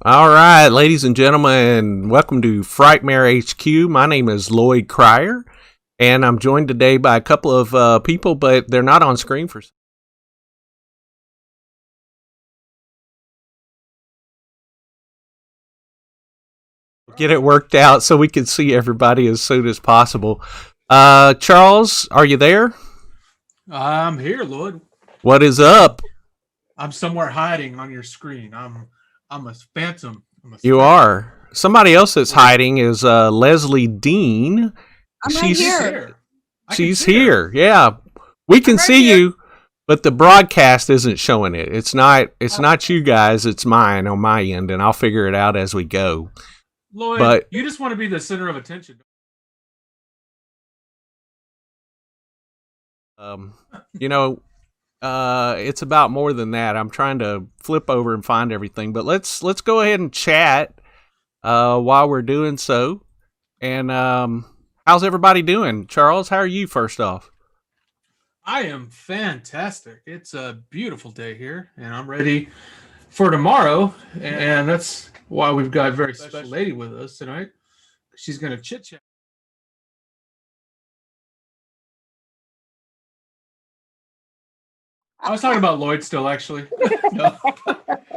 All right, ladies and gentlemen, welcome to Frightmare HQ. My name is Lloyd Cryer, and I'm joined today by a couple of people, but they're not on screen for. Get it worked out so we can see everybody as soon as possible. Charles, are you there? I'm here, Lloyd. What is up? I'm somewhere hiding on your screen. I'm a phantom. You are. Somebody else that's hiding is Lezlie Deane. I'm right here. She's here. Yeah, we can see you, but the broadcast isn't showing it. It's not you guys. It's mine on my end, and I'll figure it out as we go. Lloyd, but you just want to be the center of attention. It's about more than that. I'm trying to flip over and find everything, but let's go ahead and chat while we're doing so. And how's everybody doing? Charles, how are you first off? I am fantastic. It's a beautiful day here, and I'm ready for tomorrow. And that's why we've got a very special lady with us tonight. She's going to chit-chat. I was talking about Lloyd still, actually. No.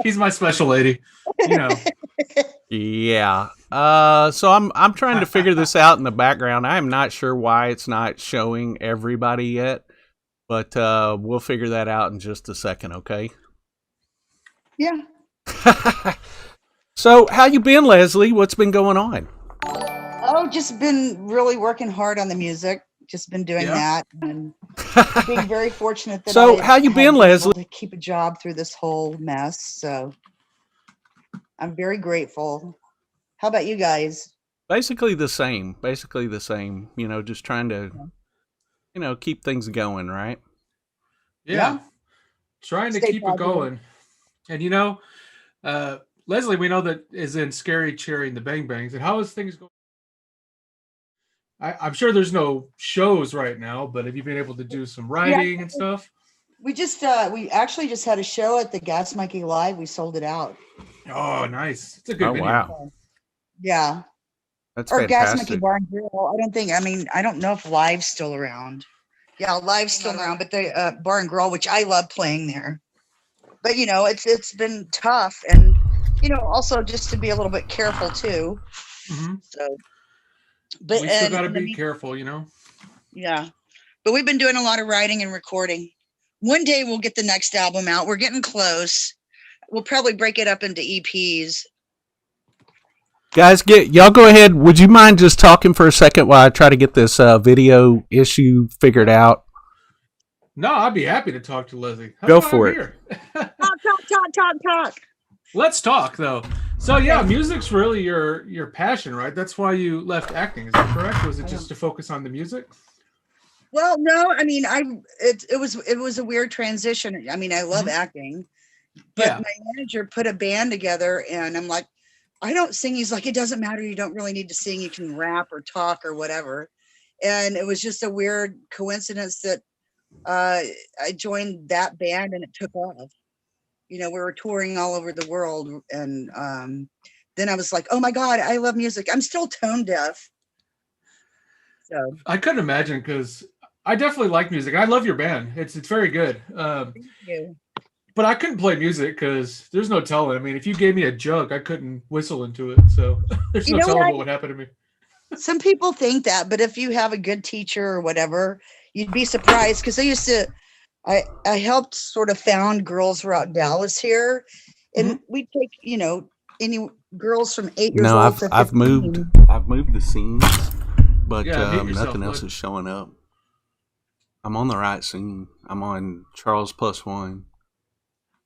He's my special lady. You know. Yeah. So I'm trying to figure this out in the background. I am not sure why it's not showing everybody yet, but we'll figure that out in just a second, okay? Yeah. So, how you been, Lezlie? What's been going on? Oh, just been really working hard on the music. Just been doing that, and being very fortunate that. So, how you been, Lezlie? To keep a job through this whole mess, so I'm very grateful. How about you guys? Basically the same. You know, just trying to, keep things going, right? Yeah. Trying to keep it going. And Lezlie, we know that is in Scary Cherry and the Bang Bangs. And how is things going? I'm sure there's no shows right now, but have you been able to do some writing and stuff? We actually just had a show at the Gas Monkey Live. We sold it out. Oh, nice. It's a good video. Wow. Yeah. That's or fantastic. Gas Monkey Bar and Grill. I don't know if Live's still around. Yeah, Live's still around, but the Bar and Grill, which I love playing there. But, it's been tough, and, also just to be a little bit careful, too. Mm-hmm. So. But we still got to be careful, Yeah, but we've been doing a lot of writing and recording. One day we'll get the next album out. We're getting close. We'll probably break it up into EPs. Guys, y'all go ahead. Would you mind just talking for a second while I try to get this video issue figured out? No, I'd be happy to talk to Lezlie. Go for it. Talk. Let's talk, though. So yeah, music's really your passion, right? That's why you left acting. Is that correct? Was it just to focus on the music? Well, no. I mean, it was a weird transition. I mean, I love acting, but my manager put a band together, and I'm like, I don't sing. He's like, it doesn't matter. You don't really need to sing. You can rap or talk or whatever. And it was just a weird coincidence that I joined that band, and it took off. We were touring all over the world, and then I was like, oh my God, I love music. I'm still tone deaf. So I couldn't imagine, because I definitely like music. I love your band. It's very good. Thank you. But I couldn't play music because there's no telling. I mean, if you gave me a jug, I couldn't whistle into it. So there's no telling what would happen to me. Some people think that, but if you have a good teacher or whatever, you'd be surprised, because I helped sort of found Girls Rock Dallas here, and we take any girls from 8 years old to 15. I've moved the scenes, but nothing else is showing up. I'm on the right scene. I'm on Charles +1.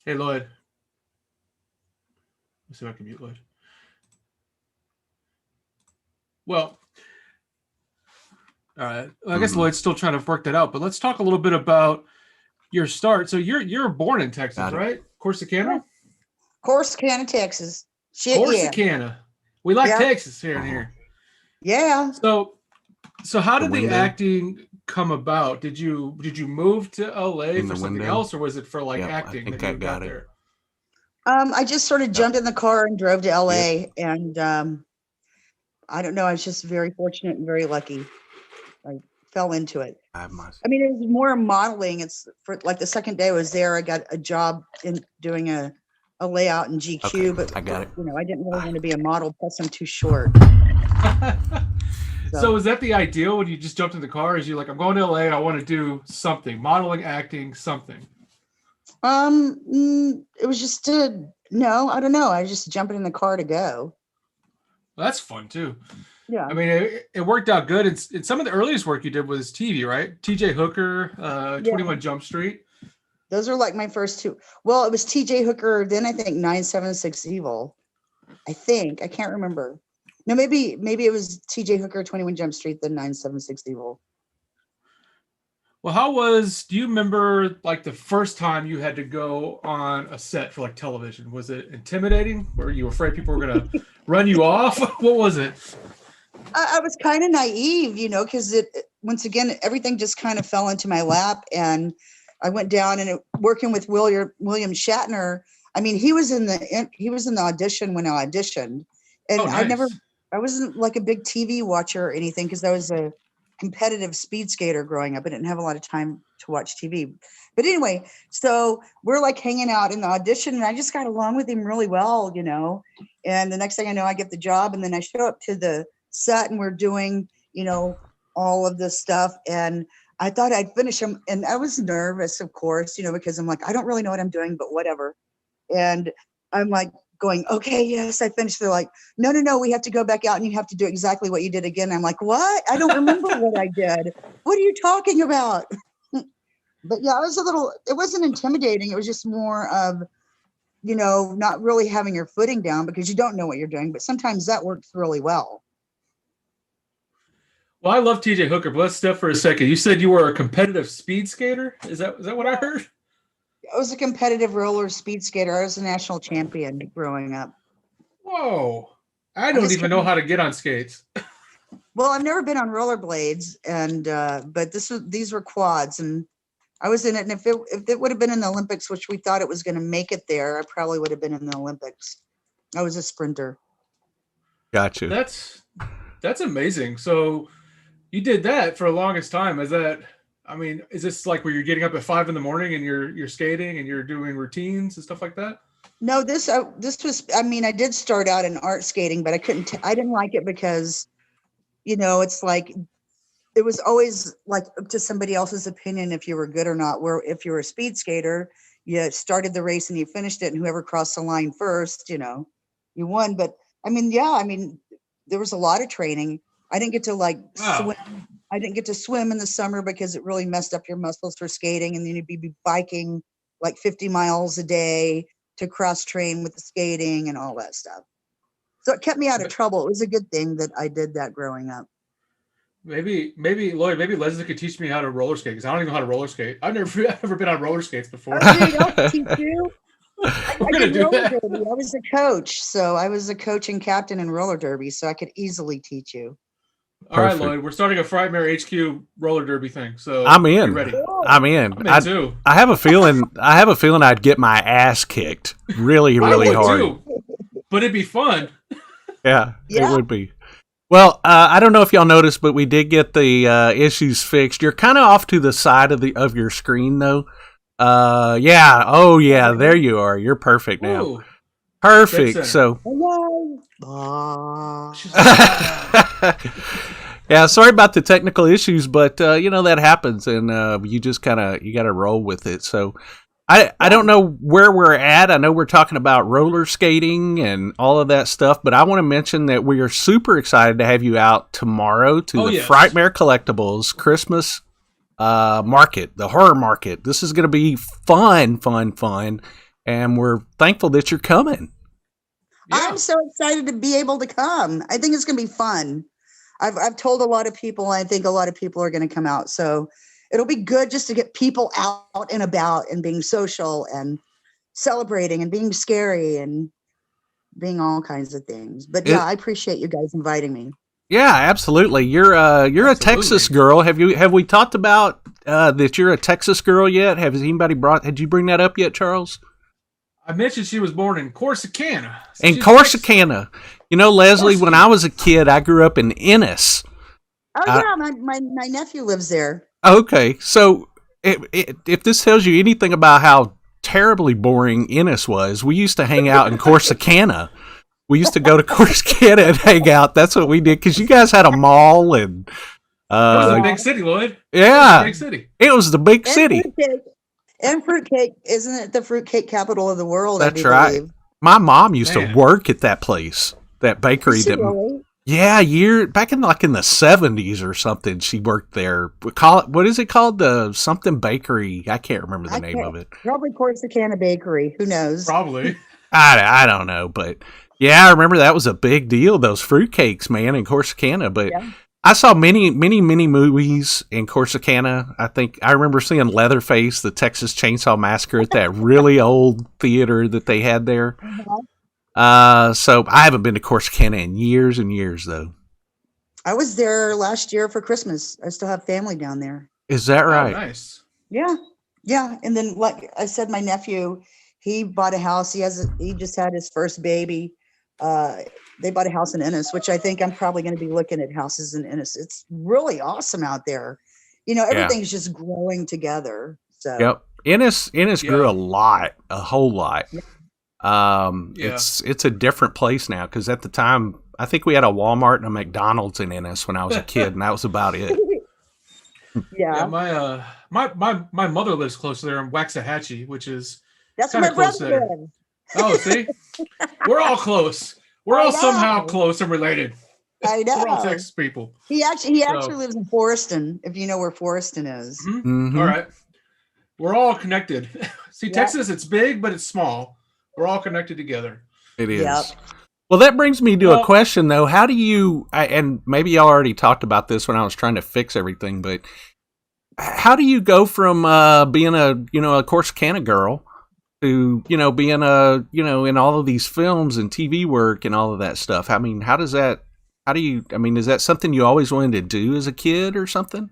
Hey Lloyd, let's see if I can mute Lloyd. Well, all right. I guess Lloyd's still trying to work that out, but let's talk a little bit about your start. So you're born in Texas, right? Corsicana? Corsicana, Texas. Shit, Corsicana. We like Texas here and here. Yeah. So how did the acting come about? Did you move to LA for something else, or was it for like acting that you got there? I just sort of jumped in the car and drove to LA, and I don't know. I was just very fortunate and very lucky. I fell into it. I mean, it was more modeling. It's for like the second day I was there, I got a job in doing a layout in GQ, but I got it. You know, I didn't really want to be a model. Plus, I'm too short. So is that the ideal when you just jumped in the car? Is you like, I'm going to LA, I want to do something, modeling, acting, something? It was just no, I don't know. I was just jumping in the car to go. Well, that's fun too. Yeah. I mean, it worked out good. It's some of the earliest work you did was TV, right? TJ Hooker, 21 Jump Street. Those are like my first two. Well, it was TJ Hooker, then I think 976 Evil. I think. I can't remember. No, maybe it was TJ Hooker, 21 Jump Street, then 976 Evil. Well, do you remember like the first time you had to go on a set for like television? Was it intimidating? Were you afraid people were going to run you off? What was it? I was kind of naive, you know, because once again, everything just kind of fell into my lap, and I went down and working with William Shatner. I mean, he was in the audition when I auditioned, and nice. I wasn't like a big TV watcher or anything because I was a competitive speed skater growing up. I didn't have a lot of time to watch TV. But anyway, so we're like hanging out in the audition, and I just got along with him really well, you know. And the next thing I know, I get the job, and then I show up to the set, and we're doing, you know, all of this stuff. And I thought I'd finish them, and I was nervous, of course, you know, because I'm like, I don't really know what I'm doing, but whatever. And I'm like going, okay, yes, I finished. They're like, no, we have to go back out and you have to do exactly what you did again. I'm like, what? I don't remember what I did. What are you talking about? But yeah, it wasn't intimidating. It was just more of, you know, not really having your footing down because you don't know what you're doing. But sometimes that works really well. Well, I love TJ Hooker, but let's step for a second. You said you were a competitive speed skater. Is that what I heard? I was a competitive roller speed skater. I was a national champion growing up. Whoa. I don't even know how to get on skates. Well, I've never been on rollerblades, and but these were quads, and I was in it. And if it would have been in the Olympics, which we thought it was going to make it there, I probably would have been in the Olympics. I was a sprinter. Gotcha. That's amazing. So you did that for the longest time. Is this like where you're getting up at 5 a.m. and you're skating and you're doing routines and stuff like that? No, this was, I mean, I did start out in art skating, but I didn't like it because, you know, it's like, it was always like up to somebody else's opinion if you were good or not. Where if you were a speed skater, you started the race and you finished it, and whoever crossed the line first, you know, you won. But I mean, there was a lot of training. I didn't get to swim. I didn't get to swim in the summer because it really messed up your muscles for skating. And then you'd be biking like 50 miles a day to cross train with the skating and all that stuff. So it kept me out of trouble. It was a good thing that I did that growing up. Maybe Lloyd, maybe Lezlie could teach me how to roller skate because I don't even know how to roller skate. I've never been on roller skates before. I'll teach you. We're gonna do that. Derby. I was a coach, so I was a coach and captain in roller derby, so I could easily teach you. All right, Lloyd, we're starting a Frightmare HQ roller derby thing. So I'm in. Ready? I'm in. I'm in too. I have a feeling I'd get my ass kicked really, really hard. Too, but it'd be fun. Yeah, it would be. Well, I don't know if y'all noticed, but we did get the issues fixed. You're kind of off to the side of your screen, though. Yeah. Oh, yeah. There you are. You're perfect now. Ooh. Perfect. So. Yeah. Sorry about the technical issues, but that happens, and you just got to roll with it. So. I don't know where we're at. I know we're talking about roller skating and all of that stuff, but I want to mention that we are super excited to have you out tomorrow to the Frightmare Collectibles Christmas market, the horror market. This is going to be fun, and we're thankful that you're coming. Yeah. I'm so excited to be able to come. I think it's going to be fun. I've told a lot of people, and I think a lot of people are going to come out. So it'll be good just to get people out and about and being social and celebrating and being scary and being all kinds of things. But yeah, I appreciate you guys inviting me. Yeah, absolutely. You're a Texas girl. Have we talked about that you're a Texas girl yet? Had you bring that up yet, Charles? I mentioned she was born in Corsicana. So in Corsicana. You know, Leslie, when I was a kid, I grew up in Ennis. Oh, yeah, my nephew lives there. Okay, so if this tells you anything about how terribly boring Ennis was, we used to hang out in Corsicana. We used to go to Corsicana and hang out. That's what we did, because you guys had a mall and... it was a big city, Lloyd. Yeah. It was a big city. It was the big city. And fruitcake, isn't it the fruitcake capital of the world? That's right. My mom used to work at that place, that bakery. Really? Yeah, back in the 70s or something. She worked there. What is it called? The something bakery. I can't remember the name of it. Probably Corsicana Bakery. Who knows? Probably. I don't know, but yeah, I remember that was a big deal. Those fruitcakes, man, in Corsicana. But yeah. I saw many movies in Corsicana. I think I remember seeing Leatherface, the Texas Chainsaw Massacre, at that really old theater that they had there. So I haven't been to Corsicana in years and years, though. I was there last year for Christmas. I still have family down there. Is that right? Oh, nice. Yeah. And then, like I said, my nephew, he bought a house. He just had his first baby. They bought a house in Ennis, which I think I'm probably going to be looking at houses in Ennis. It's really awesome out there. You know, everything's just growing together. So yep, Ennis grew a whole lot. It's a different place now, because at the time I think we had a Walmart and a McDonald's in Ennis when I was a kid, and that was about it. Yeah. My mother lives close there in Waxahachie, which is that's where my brother lives. Oh, see, we're all close. We're all somehow close and related. I know. We're all Texas people. He actually lives in Foreston, if you know where Foreston is. Mm-hmm. All right, we're all connected. See, Texas, it's big, but it's small. We're all connected together. It is. Yep. Well, that brings me to a question, though. How do you, and maybe y'all already talked about this when I was trying to fix everything, but how do you go from being a Corsicana girl to, being in all of these films and TV work and all of that stuff? I mean, is that something you always wanted to do as a kid or something?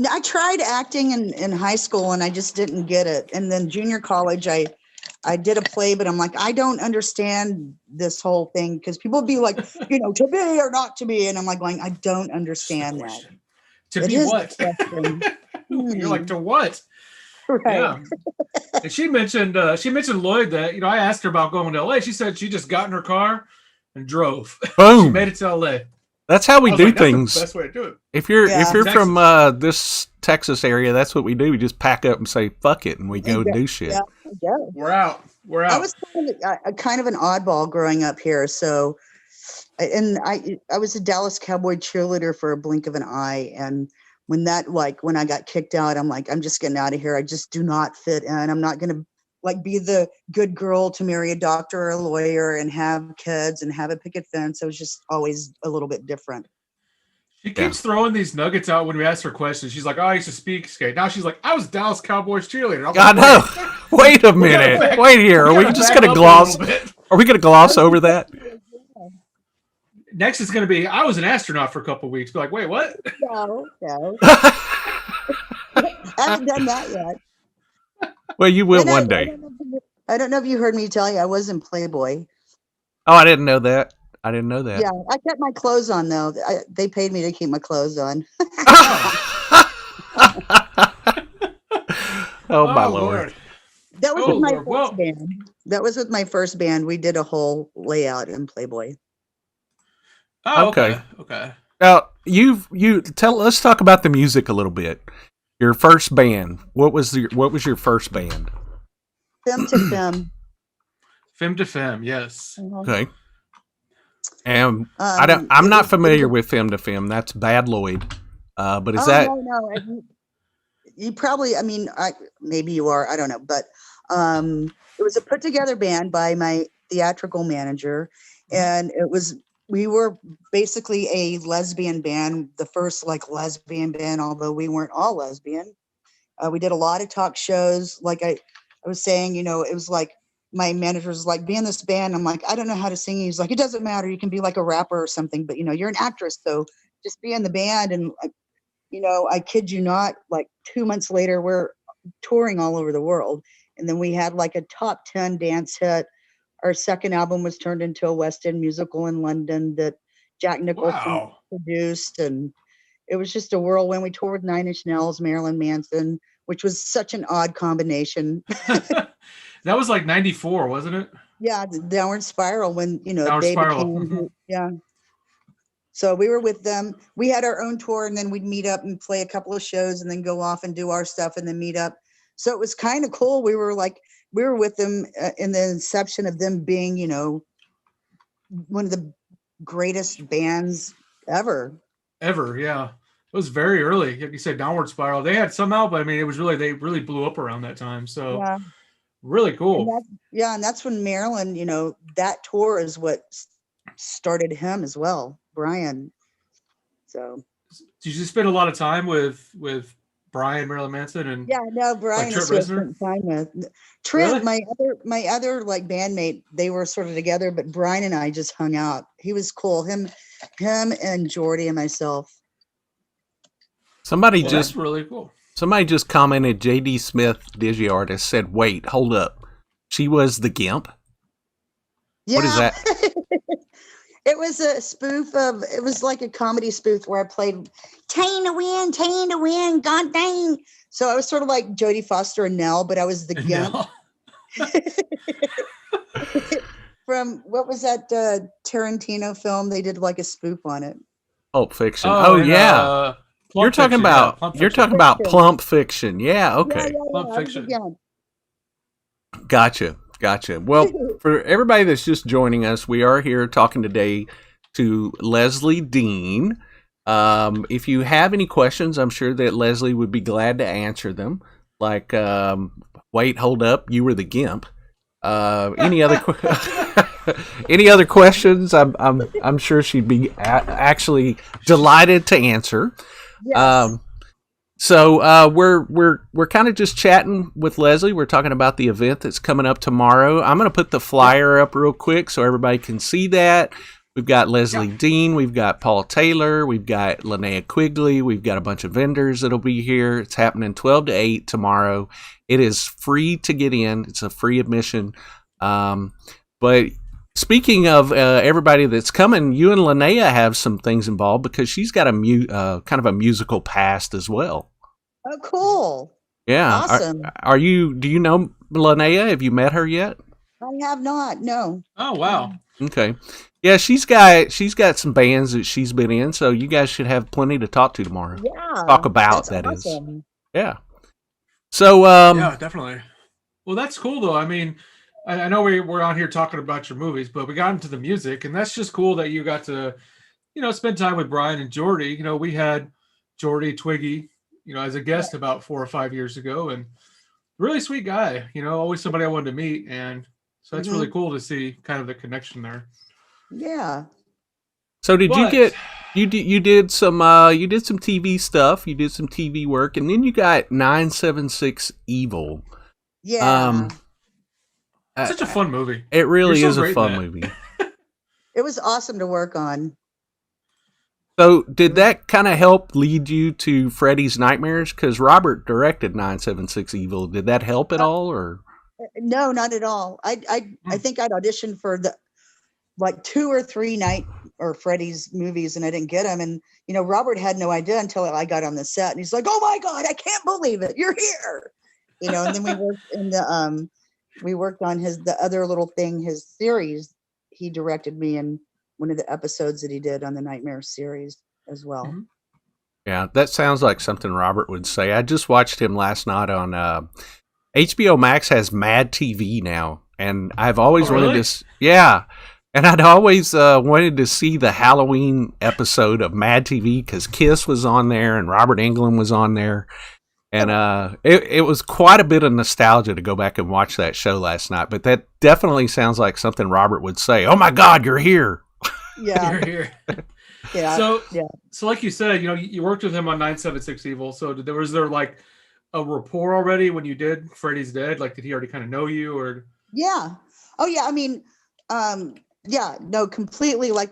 I tried acting in high school and I just didn't get it. And then junior college, I did a play, but I'm like, I don't understand this whole thing, because people would be like, to be or not to be. And I'm like going, I don't understand that. To be what? You're like, to what? Right. Yeah. And she mentioned Lloyd that, I asked her about going to LA. She said she just got in her car and drove. Boom. She made it to LA. That's how we do things. That's the best way to do it. If you're from this Texas area, that's what we do. We just pack up and say "fuck it" and we go do shit. Yeah. We're out. I was kind of an oddball growing up here, so, and I was a Dallas Cowboy cheerleader for a blink of an eye, and when I got kicked out, I'm like, I'm just getting out of here. I just do not fit in. I'm not going to be the good girl to marry a doctor or a lawyer and have kids and have a picket fence. I was just always a little bit different. She keeps throwing these nuggets out when we ask her questions. She's like, I used to speak skate. Now she's like, I was Dallas Cowboys cheerleader. I know. Wait a minute. Wait here. Are we just going to gloss? Are we going to gloss over that? Next is going to be, I was an astronaut for a couple of weeks. Be like, wait, what? No. I haven't done that yet. Well, you will one day. I don't know if you heard me tell you, I was in Playboy. Oh, I didn't know that. Yeah, I kept my clothes on, though. They paid me to keep my clothes on. Oh, my Lord. That was with my first band. That was with my first band. We did a whole layout in Playboy. Oh, okay. Now, let's talk about the music a little bit. Your first band. What was your first band? Femme to Femme. Femme to Femme, yes. Okay. And I'm not familiar with Femme to Femme. That's Bad Lloyd. But is that? No. You probably. Maybe you are. I don't know. But it was a put together band by my theatrical manager, and it was we were basically a lesbian band, the first like lesbian band, although we weren't all lesbian. We did a lot of talk shows. Like I was saying, it was like my manager was like, be in this band. I'm like, I don't know how to sing. He's like, it doesn't matter. You can be like a rapper or something, but you're an actress, so just be in the band. And I kid you not, like 2 months later, we're touring all over the world. And then we had like a top 10 dance hit. Our second album was turned into a West End musical in London that Jack Nicholson produced. And it was just a whirlwind. We toured with Nine Inch Nails, Marilyn Manson, which was such an odd combination. That was like 94, wasn't it? Yeah, the Downward Spiral when, Downward they Spiral. became, yeah. So we were with them. We had our own tour, and then we'd meet up and play a couple of shows and then go off and do our stuff and then meet up. So it was kind of cool. We were with them in the inception of them being, one of the greatest bands ever. Ever, yeah. It was very early. Like you said, Downward Spiral. They had some out, but I mean, they really blew up around that time. So yeah. Really cool. And that's when Marilyn, that tour is what started him as well, Brian. So did you spend a lot of time with Brian, Marilyn Manson, and Brian Trent is who I Reznor? spent time with. Trent, Really? my other like bandmate, they were sort of together, but Brian and I just hung out. He was cool. Him and Jordy and myself. That's really cool. Somebody just commented, J.D. Smith, Digi artist, said, wait, hold up. She was the Gimp? Yeah. What is that? It was a spoof it was like a comedy spoof where I played Tain to win, god dang. So I was sort of like Jodie Foster and Nell, but I was the Gimp. From, what was that Tarantino film? They did like a spoof on it. Pulp Fiction. Oh yeah. You're talking about Plump Fiction. Yeah, okay. Plump Fiction. Gotcha. Well, for everybody that's just joining us, we are here talking today to Lezlie Deane. If you have any questions, I'm sure that Lezlie would be glad to answer them. Like, wait, hold up, you were the Gimp. Any other questions? I'm sure she'd be actually delighted to answer. Yes. So we're kind of just chatting with Lezlie. We're talking about the event that's coming up tomorrow. I'm going to put the flyer up real quick so everybody can see that. We've got Lezlie Deane, we've got Paul Taylor, we've got Linnea Quigley, we've got a bunch of vendors that'll be here. It's happening 12 to 8 tomorrow. It is free to get in. It's a free admission. But speaking of everybody that's coming, you and Linnea have some things involved because she's got a kind of a musical past as well. Oh, cool! Yeah, awesome. Do you know Linnea? Have you met her yet? I have not. No. Oh wow. Okay. Yeah, she's got some bands that she's been in, so you guys should have plenty to talk to tomorrow. Yeah. Talk about that's awesome. is. Yeah. So yeah, definitely. Well, that's cool though. I mean, I know we're out here talking about your movies, but we got into the music, and that's just cool that you got to, spend time with Brian and Jordy. We had Jordy Twiggy, as a guest about 4 or 5 years ago, and really sweet guy. Always somebody I wanted to meet, and so that's really cool to see kind of the connection there. Yeah. So you did some TV stuff, you did some TV work, and then you got 976 Evil. Yeah. Such a fun movie. It really is a fun movie. It was awesome to work on. So did that kind of help lead you to Freddy's Nightmares? Because Robert directed 976 Evil. Did that help at all, or? No, not at all. I think I'd auditioned for the 2 or 3 Freddy's movies, and I didn't get them. And Robert had no idea until I got on the set, and he's like, "Oh my God, I can't believe it! You're here!" And then we worked in the we worked on the other little thing, his series. He directed me in one of the episodes that he did on the Nightmare series as well. Mm-hmm. Yeah, that sounds like something Robert would say. I just watched him last night on HBO Max has Mad TV now, and I've always wanted to. Yeah. And I'd always wanted to see the Halloween episode of Mad TV because Kiss was on there and Robert Englund was on there. And it was quite a bit of nostalgia to go back and watch that show last night. But that definitely sounds like something Robert would say. Oh, my God, you're here. Yeah. You're here. Yeah. So, Yeah. so like you said, you worked with him on 976 Evil. So was there like a rapport already when you did Freddy's Dead? Like, did he already kind of know you, or? Yeah. Oh yeah. I mean, yeah, no, completely. Like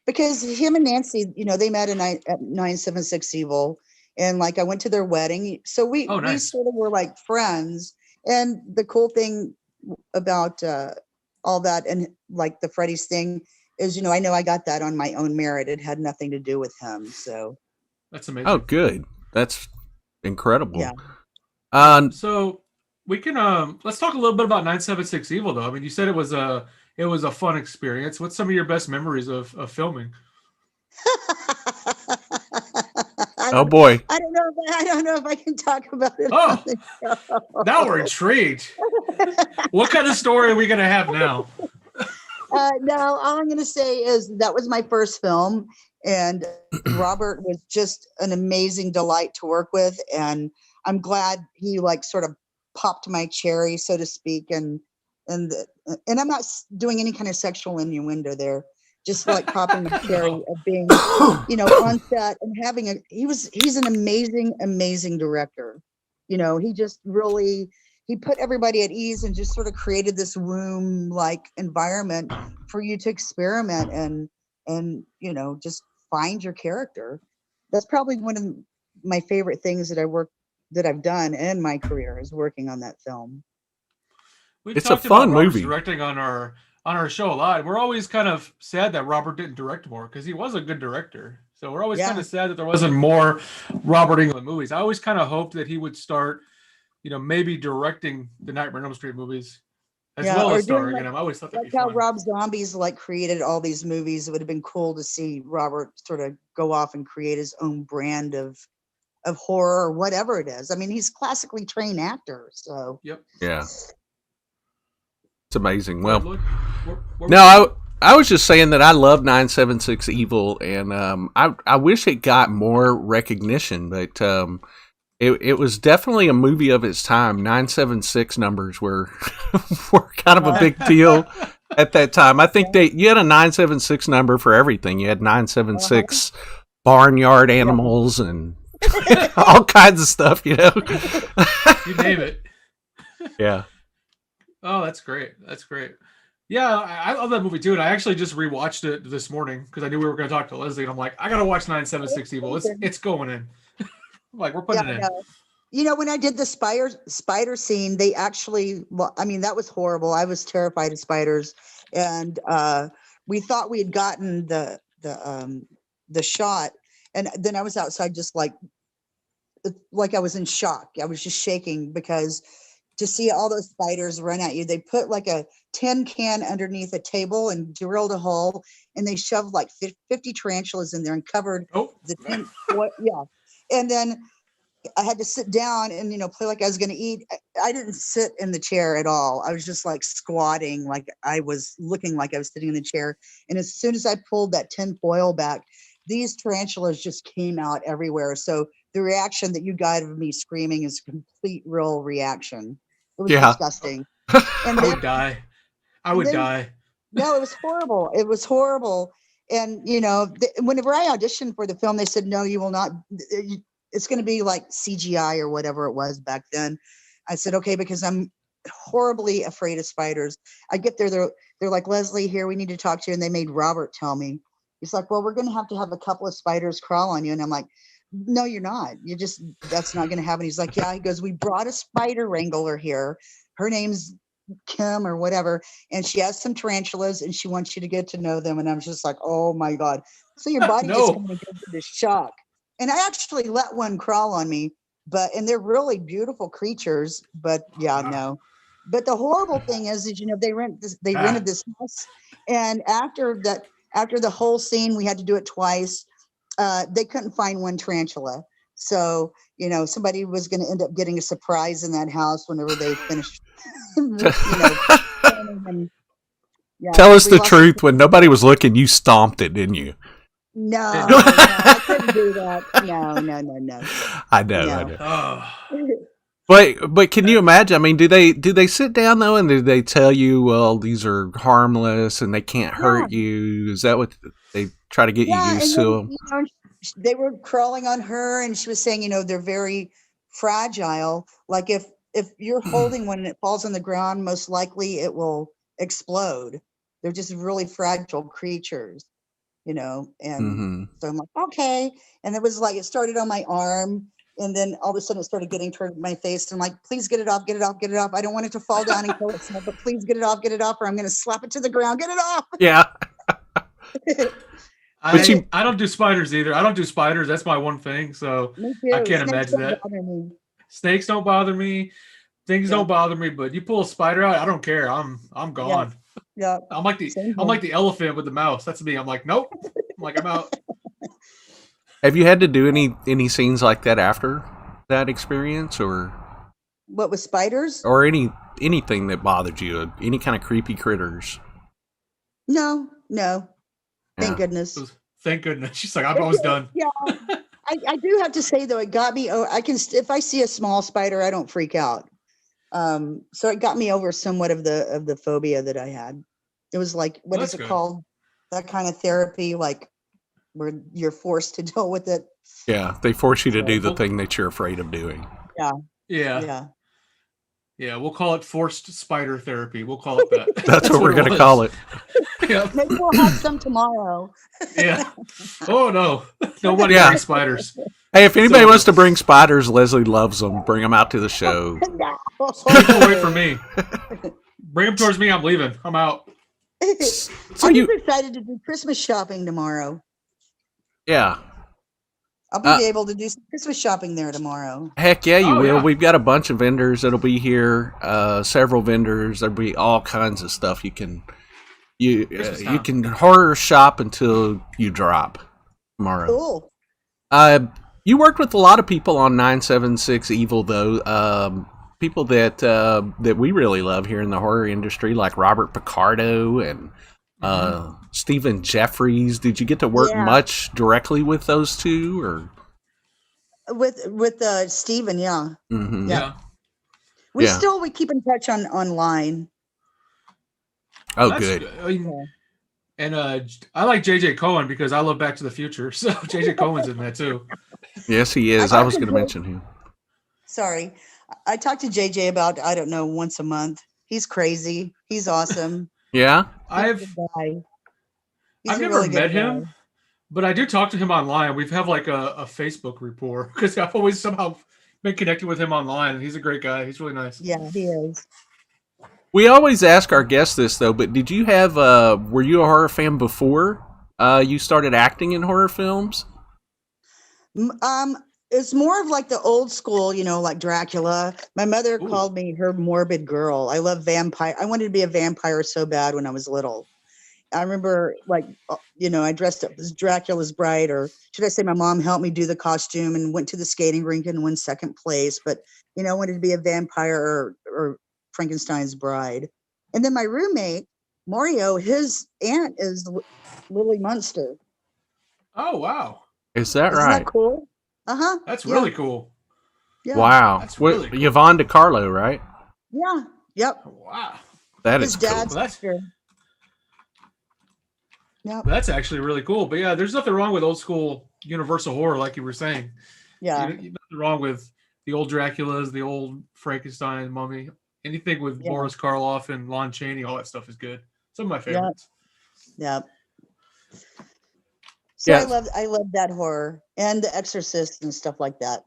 because him and Nancy, they met at 976 Evil, and like I went to their wedding, so Oh, we nice. sort of were like friends. And the cool thing about all that, and like the Freddy's thing, is I know I got that on my own merit. It had nothing to do with him. So That's amazing. Oh, good. That's incredible. yeah. So we can let's talk a little bit about 976 Evil though. I mean, you said it was a fun experience. What's some of your best memories of filming? Oh boy. I don't know if I can talk about it. Oh, now we're intrigued. What kind of story are we gonna have now? No, all I'm going to say is that was my first film, and Robert was just an amazing delight to work with, and I'm glad he like sort of popped my cherry, so to speak, and I'm not doing any kind of sexual innuendo there, just like popping my cherry of being, on set and having he's an amazing director. He just really. He put everybody at ease and just sort of created this room like environment for you to experiment and just find your character. That's probably one of my favorite things that I've done in my career, is working on that film. We've It's a talked fun about Robert's movie. directing on our show a lot. We're always kind of sad that Robert didn't direct more because he was a good director. So we're always kind of sad that there wasn't more Robert Englund movies. I always kind of hoped that he would start, maybe directing the Nightmare on Elm Street movies as well as starring in them. I always thought that'd like be how fun. Rob Zombie's like created all these movies. It would have been cool to see Robert sort of go off and create his own brand of horror or whatever it is. I mean, he's classically trained actor, so Yep. Yeah. It's amazing. Well, Well, we're no, I was just saying that I love 976 Evil, and I wish it got more recognition, but it was definitely a movie of its time. 976 numbers were were kind of a big deal at that time. I think you had a 976 number for everything. You had 976 barnyard animals and all kinds of stuff, you name it. Yeah. Oh, that's great. That's great. Yeah, I love that movie too. And I actually just rewatched it this morning because I knew we were going to talk to Lezlie. And I'm like, I got to watch 976 Evil. It's going in. Like, we're putting it in. When I did the spider scene, they actually, that was horrible. I was terrified of spiders. And we thought we had gotten the shot. And then I was outside just like I was in shock. I was just shaking because to see all those spiders run at you, they put like a tin can underneath a table and drilled a hole, and they shoved like 50 tarantulas in there and covered the tin. Yeah. And then I had to sit down and, play like I was going to eat. I didn't sit in the chair at all. I was just like squatting, like I was looking like I was sitting in the chair. And as soon as I pulled that tin foil back, these tarantulas just came out everywhere. So the reaction that you got of me screaming is a complete real reaction. It was disgusting. And I would die. No, it was horrible. It was horrible. And, whenever I auditioned for the film, they said, no, you will not. It's going to be like CGI or whatever it was back then. I said, okay, because I'm horribly afraid of spiders. I get there, they're like, Lezlie, here, we need to talk to you. And they made Robert tell me. He's like, well, we're going to have a couple of spiders crawl on you. And I'm like, no, you're not. That's not going to happen. He's like, yeah. He goes, we brought a spider wrangler here. Her name's Kim or whatever. And she has some tarantulas and she wants you to get to know them. And I'm just like, oh my God. So your body just kind of goes into shock. And I actually let one crawl on me, and they're really beautiful creatures, but no. But the horrible thing is they rented this house, and after the whole scene, we had to do it twice. They couldn't find one tarantula. So, somebody was going to end up getting a surprise in that house whenever they finished. Tell us the truth. When nobody was looking, you stomped it, didn't you? No, I couldn't do that. No. I know. Oh. But can you imagine? I mean, do they sit down though, and do they tell you, well, these are harmless and they can't hurt you? Is that what they try to get you Yeah, used and then to? they were crawling on her, and she was saying, they're very fragile. Like if you're holding one and it falls on the ground, most likely it will explode. They're just really fragile creatures, and Mm-hmm. so I'm like, okay. And it was like it started on my arm, and then all of a sudden it started getting toward my face. And I'm like, please get it off, get it off, get it off. I don't want it to fall down and kill itself, but please get it off, or I'm going to slap it to the ground. Get it off. Yeah. I don't do spiders either. I don't do spiders. That's my one thing. So I can't imagine that. Snakes don't bother me. Things don't bother me. But you pull a spider out, I don't care. I'm gone. Yeah. I'm like the elephant with the mouse. That's me. I'm like, nope. I'm out. Have you had to do any scenes like that after that experience, or what with spiders, or anything that bothered you, any kind of creepy critters? No. Thank goodness. Thank goodness. She's like, I'm always done. Yeah. I do have to say though, it got me. I can, if I see a small spider, I don't freak out. So it got me over somewhat of the phobia that I had. It was like, what is it called? That kind of therapy, like where you're forced to deal with it. Yeah, they force you to do the thing that you're afraid of doing. Yeah. We'll call it forced spider therapy. We'll call it that. That's what we're going to call it. Yeah. Maybe we'll have some tomorrow. Yeah. Oh no, nobody brings spiders. Hey, if anybody wants to bring spiders, Lezlie loves them. Bring them out to the show. People wait for me. Bring them towards me. I'm leaving. I'm out. So I'm excited to do Christmas shopping tomorrow. Yeah. I'll be able to do some Christmas shopping there tomorrow. Heck yeah, you will. Yeah. We've got a bunch of vendors that'll be here. Several vendors. There'll be all kinds of stuff you can horror shop until you drop tomorrow. Cool. You worked with a lot of people on 976 Evil though. People that we really love here in the horror industry, like Robert Picardo and Stephen Jeffries. Did you get to work much directly with those two, or with Stephen? Yeah. Mm-hmm. Yeah. We keep in touch online. Oh, that's good. And I like JJ Cohen because I love Back to the Future, so JJ Cohen's in that too. Yes, he is. I was going to mention him. Sorry, I talk to JJ about once a month. He's crazy. He's awesome. Yeah, I've never met him, but I do talk to him online. We have like a Facebook rapport because I've always somehow been connected with him online, and he's a great guy. He's really nice. Yeah, he is. We always ask our guests this though, but did you have were you a horror fan before you started acting in horror films? It's more of like the old school, like Dracula. My mother called me her morbid girl. I love vampire. I wanted to be a vampire so bad when I was little. I remember I dressed up as Dracula's bride, or should I say my mom helped me do the costume and went to the skating rink and won second place. But, I wanted to be a vampire or Frankenstein's bride. And then my roommate, Mario, his aunt is Lily Munster. Oh, wow. Is that Isn't right? That cool? Uh-huh. That's really cool. Yeah. Wow. That's really cool. Yvonne DiCarlo, right? Yeah. Yep. Wow. That his is dad's cool. sister. Yep. That's actually really cool. But yeah, there's nothing wrong with old school Universal horror, like you were saying. Yeah. Nothing wrong with the old Draculas, the old Frankenstein, Mummy. Anything with Boris Karloff and Lon Chaney, all that stuff is good. Some of my favorites. Yep. So I love that horror and The Exorcist and stuff like that.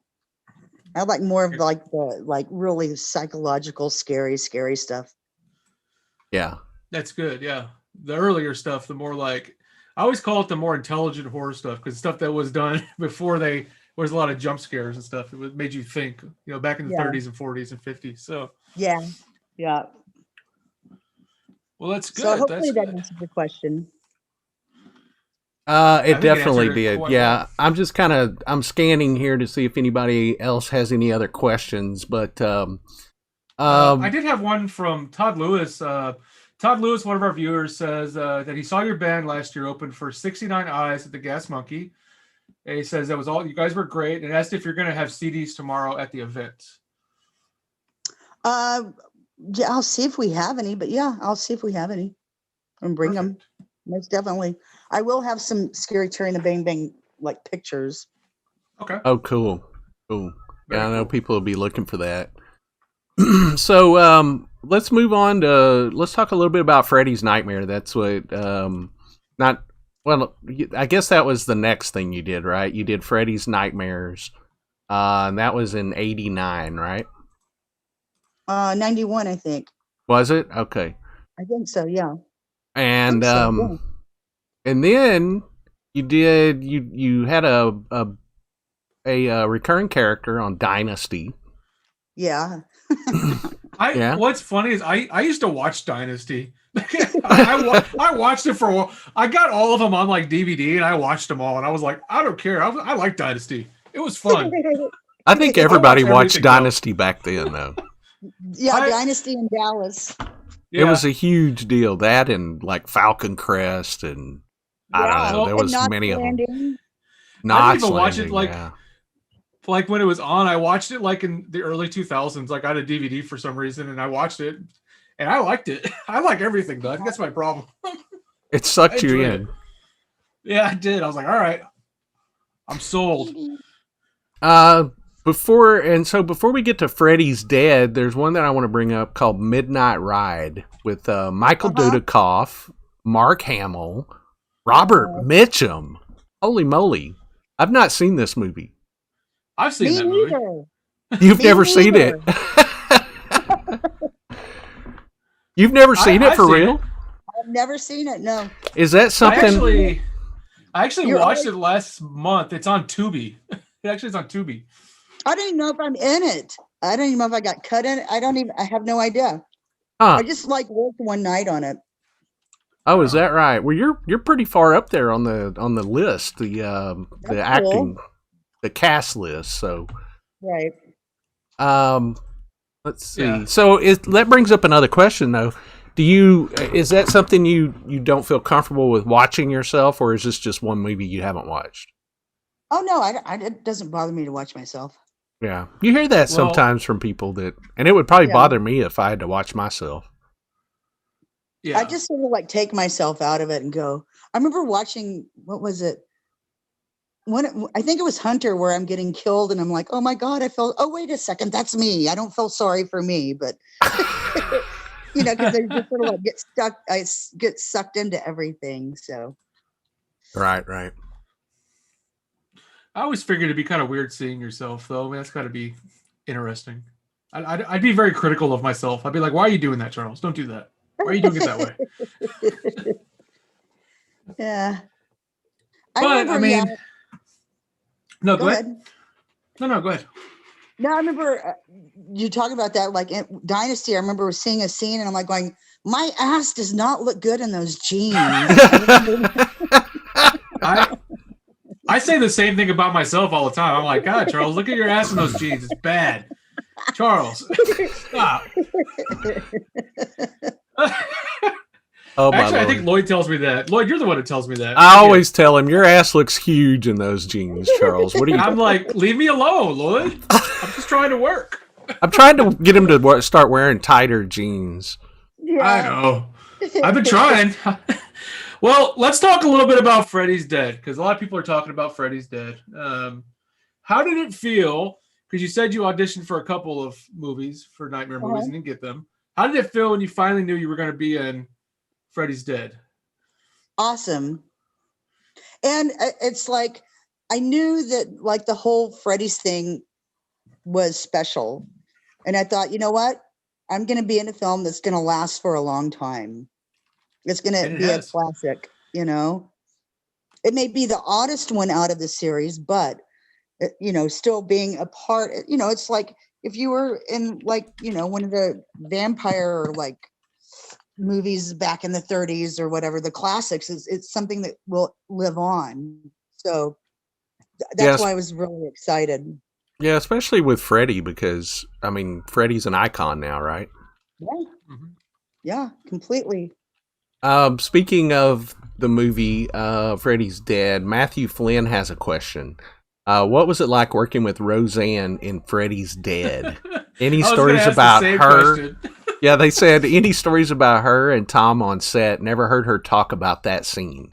I like more of the really psychological, scary stuff. Yeah. That's good. Yeah. The earlier stuff, the more I always call it the more intelligent horror stuff, because stuff that was done before there was a lot of jump scares and stuff. It made you think, back in the 30s and 40s and 50s. So yeah. Well, that's good. So hopefully that answered the question. It definitely did. Yeah. I'm scanning here to see if anybody else has any other questions, but I did have one from Todd Lewis. Todd Lewis, one of our viewers, says that he saw your band last year open for 69 Eyes at the Gas Monkey. And he says that was all. You guys were great, and asked if you're going to have CDs tomorrow at the event. Yeah, I'll see if we have any, but yeah, I'll see if we have any and bring them. Most definitely. I will have some Scary Terry and the Bang Bang like pictures. Okay. Oh, cool. Cool. Very I know cool. people will be looking for that. So, let's move on to, let's talk a little bit about Freddy's Nightmare. That's what, not, well, I guess that was the next thing you did, right? You did Freddy's Nightmares, and that was in 89, right? 91, I think. Was it? Okay. I think so, yeah. And, yeah. and then you had a recurring character on Dynasty. Yeah. What's funny is I used to watch Dynasty. I watched it for a while. I got all of them on like DVD and I watched them all and I was like, I don't care. I like Dynasty. It was fun. I think everybody watched everything, Dynasty back then, though. Yeah, Dynasty in Dallas. It was a huge deal. That and like Falcon Crest and I don't know. There was many of them. I didn't even watch it like when it was on. I watched it like in the early 2000s. Like I had a DVD for some reason and I watched it and I liked it. I like everything, though. I think that's my problem. It sucked you in. It. Yeah, I did. I was like, all right, I'm sold. Before we get to Freddy's Dead, there's one that I want to bring up called Midnight Ride with Michael Dudikoff, Mark Hamill, Robert Mitchum. Holy moly. I've not seen this movie. I've seen that movie. You've never seen it? You've never seen it for real? I've never seen it, no. Is that something? I actually watched it last month. It's on Tubi. It actually is on Tubi. I don't even know if I'm in it. I don't even know if I got cut in it. I have no idea. Huh. I just like worked one night on it. Oh, is that right? Well, you're pretty far up there on the list, the acting, cool. The cast list. So, right. Let's see. Yeah. So that brings up another question, though. Is that something you don't feel comfortable with watching yourself, or is this just one movie you haven't watched? Oh no, it doesn't bother me to watch myself. Yeah, you hear that sometimes from people and it would probably bother me if I had to watch myself. Yeah, I just sort of like take myself out of it and go. I remember watching, what was it? I think it was Hunter, where I'm getting killed and I'm like, oh my God, oh, wait a second, that's me. I don't feel sorry for me, but because I just sort of like I get sucked into everything. So. Right. I always figured it'd be kind of weird seeing yourself, though. I mean, that's got to be interesting. I'd be very critical of myself. I'd be like, why are you doing that, Charles? Don't do that. Why are you doing it that way? Yeah. No, go ahead. No, go ahead. No, I remember you talking about that, like in Dynasty. I remember seeing a scene and I'm like going, my ass does not look good in those jeans. I say the same thing about myself all the time. I'm like, God, Charles, look at your ass in those jeans. It's bad. Charles, stop. Actually, I think Lloyd tells me that. Lloyd, you're the one who tells me that. I always tell him, your ass looks huge in those jeans, Charles. What are you? I'm like, leave me alone, Lloyd. I'm just trying to work. I'm trying to get him to start wearing tighter jeans. Yeah. I know. I've been trying. Well, let's talk a little bit about Freddy's Dead, because a lot of people are talking about Freddy's Dead. How did it feel? Because you said you auditioned for a couple of movies, for Nightmare movies, and didn't get them. How did it feel when you finally knew you were going to be in Freddy's Dead? Awesome. And it's like, I knew that like the whole Freddy's thing was special. And I thought, you know what? I'm going to be in a film that's going to last for a long time. It's going to be a classic, It may be the oddest one out of the series, but, still being a part, it's like if you were in like, one of the vampire or like movies back in the 30s or whatever, the classics, it's something that will live on. So that's why I was really excited. Yeah, especially with Freddy, because I mean, Freddy's an icon now, right? Yeah. Mm-hmm. Yeah, completely. Speaking of the movie Freddy's Dead, Matthew Flynn has a question. What was it like working with Roseanne in Freddy's Dead? Any I was gonna stories ask the about same her? question. Yeah, they said any stories about her and Tom on set. Never heard her talk about that scene.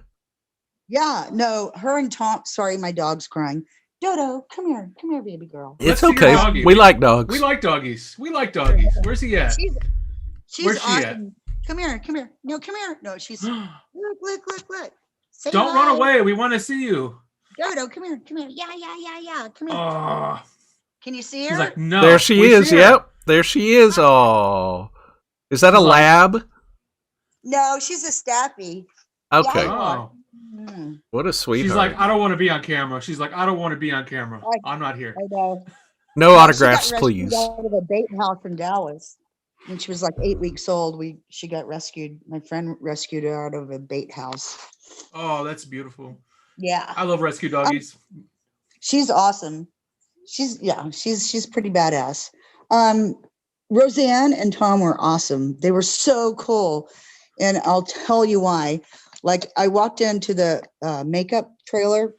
Yeah, no, her and Tom. Sorry, my dog's crying. Dodo, come here, baby girl. It's Let's see your okay. doggy. We like dogs. We like doggies. We like doggies. Where's he at? She's Where's she awesome. Come here. No, come here. No, she's look. Say Don't hi. run away. We want to see you. Dodo, come here. Yeah. Come here. Oh, Can you see her? she's like, no. There she we is. see her. Yep, there she is. Oh, is that a She's like- lab? No, she's a staffy. Okay, Oh. Mm, what a sweetheart. She's like, I don't want to be on camera. She's like, I don't want to be on camera. I'm not here. I know. no Yeah, autographs, she got rescued please. out of a bait house in Dallas. When she was like 8 weeks old, she got rescued. My friend rescued her out of a bait house. Oh, that's beautiful. Yeah, I love rescue doggies. she's awesome. She's pretty badass. Roseanne and Tom were awesome. They were so cool, and I'll tell you why. Like, I walked into the makeup trailer,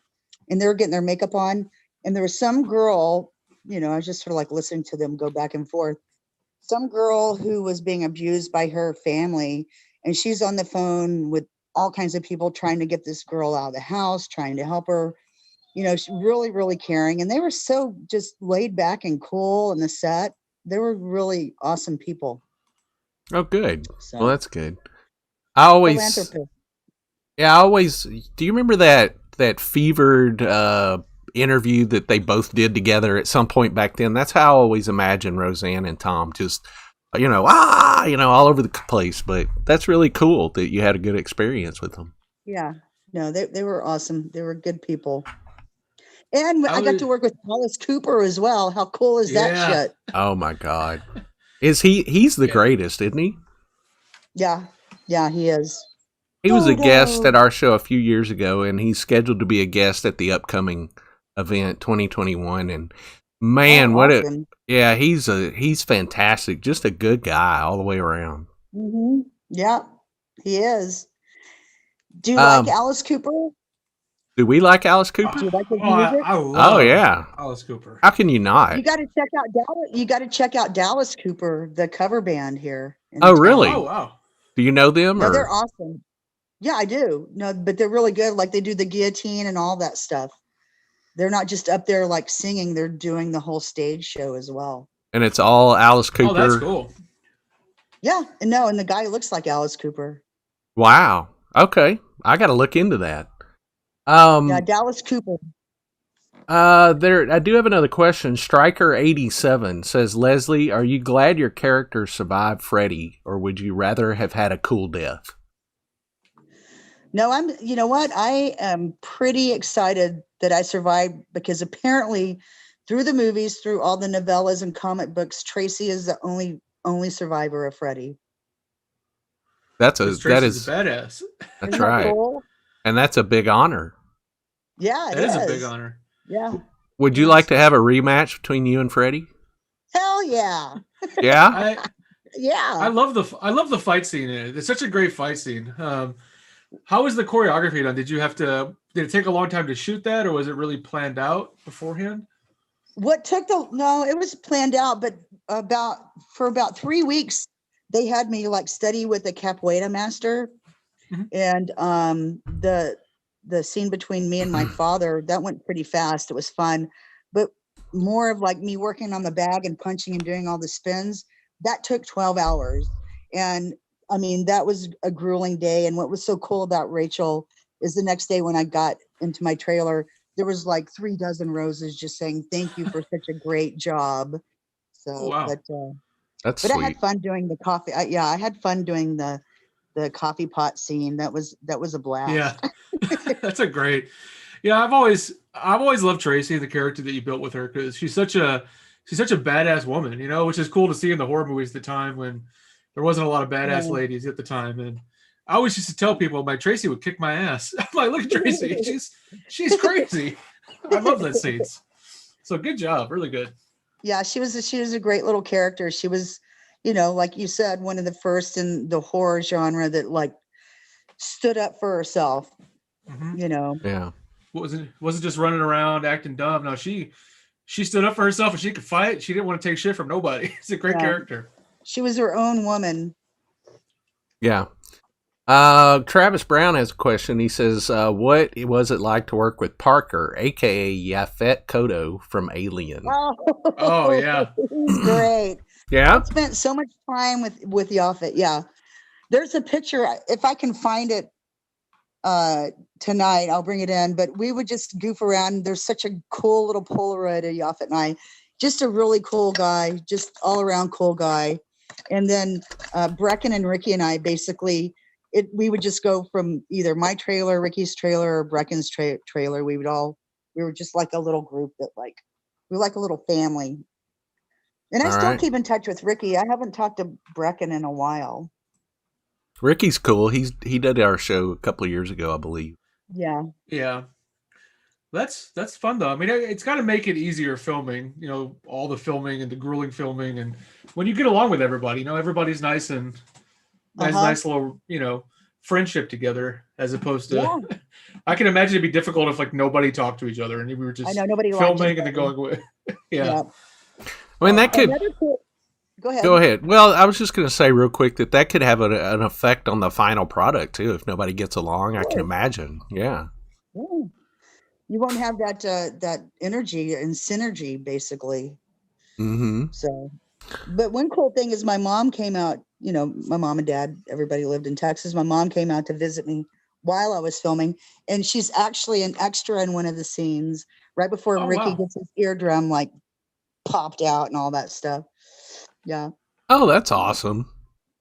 and they were getting their makeup on, and there was some girl. I was just sort of like listening to them go back and forth. Some girl who was being abused by her family, and she's on the phone with all kinds of people trying to get this girl out of the house, trying to help her. She's really, really caring. And they were so just laid back and cool in the set. They were really awesome people. Oh, good. So, Well, that's good. I always, philanthropist. yeah, I always. Do you remember that fevered interview that they both did together at some point back then? That's how I always imagine Roseanne and Tom, just all over the place. But that's really cool that you had a good experience with them. Yeah. No, they were awesome. They were good people. And I got to work with Alice Cooper as well. How cool is that shit? Oh my God, he's the greatest, isn't he? Yeah, he is. He was a guest at our show a few years ago, and he's scheduled to be a guest at the upcoming event 2021. And man, awesome. he's fantastic. Just a good guy all the way around. Mm-hmm. Yeah, he is. Do you like Alice Cooper? Do we like Alice Cooper? Do you like his music? I love Alice Cooper. How can you not? You got to check out Dallas. You got to check out Dallas Cooper, the cover band here. Oh, really? Oh, wow. Do you know them? No, they're awesome. Yeah, I do. No, but they're really good. Like, they do the guillotine and all that stuff. They're not just up there like singing; they're doing the whole stage show as well. And it's all Alice Cooper. Oh, that's cool. Yeah, and the guy looks like Alice Cooper. Wow. Okay, I got to look into that. Yeah, Dallas Cooper. I do have another question. Striker87 says, Lezlie, are you glad your character survived Freddy, or would you rather have had a cool death? No, you know what? I am pretty excited that I survived, because apparently through the movies, through all the novellas and comic books, Tracy is the only survivor of Freddy. That is a badass. That's right. Cool? And that's a big honor. Yeah, it is a big honor. Yeah. Would you like to have a rematch between you and Freddy? Hell yeah. Yeah? Yeah. I love the fight scene in it. It's such a great fight scene. How was the choreography done? Did it take a long time to shoot that, or was it really planned out beforehand? No, it was planned out, but for about 3 weeks, they had me like study with the capoeira master. Mm-hmm. And the scene between me and my father, that went pretty fast. It was fun, but more of like me working on the bag and punching and doing all the spins, that took 12 hours. And I mean, that was a grueling day. And what was so cool about Rachel is the next day when I got into my trailer, there was like 3 dozen roses just saying, thank you for such a great job. So, wow. That's but sweet. I had fun doing the coffee. I had fun doing the coffee pot scene. That was a blast. Yeah. That's a great. Yeah, I've always loved Tracy, the character that you built with her, because she's such a badass woman, which is cool to see in the horror movies at the time when there wasn't a lot of badass ladies at the time. And I always used to tell people, like, Tracy would kick my ass. I'm like, look at Tracy, she's crazy. I love that scenes. So good job, really good. Yeah, she was a great little character. She was, like you said, one of the first in the horror genre that like stood up for herself. Mm-hmm. Yeah. wasn't just running around acting dumb. No, she stood up for herself and she could fight. She didn't want to take shit from nobody. It's a great character. She was her own woman. Yeah. Travis Brown has a question. He says, what was it like to work with Parker, aka Yaphet Kotto from Alien? Oh yeah. He's great. Yeah. I spent so much time with Yaphet. Yeah. There's a picture. If I can find it tonight, I'll bring it in. But we would just goof around. There's such a cool little Polaroid of Yaphet and I. Just a really cool guy, just all around cool guy. And then Brecken and Ricky and I basically, we would just go from either my trailer, Ricky's trailer, or Brecken's trailer. We were just like a little group that we were like a little family. And I still keep in touch with Ricky. I haven't talked to Brecken in a while. Ricky's cool. He did our show a couple of years ago, I believe. Yeah. Yeah. That's fun though. I mean, it's got to make it easier filming, all the filming and the grueling filming. And when you get along with everybody, everybody's nice and nice little, friendship together, as opposed to, I can imagine it'd be difficult if nobody talked to each other and we were just filming and then going with, yeah. I mean, that could, Go ahead. Well, I was just going to say real quick that could have an effect on the final product too. If nobody gets along, I can imagine. Yeah. You won't have that energy and synergy, basically. Mm-hmm. So, but one cool thing is my mom came out. My mom and dad, everybody lived in Texas. My mom came out to visit me while I was filming, and she's actually an extra in one of the scenes right before Ricky gets his eardrum popped out and all that stuff. Yeah. Oh, that's awesome.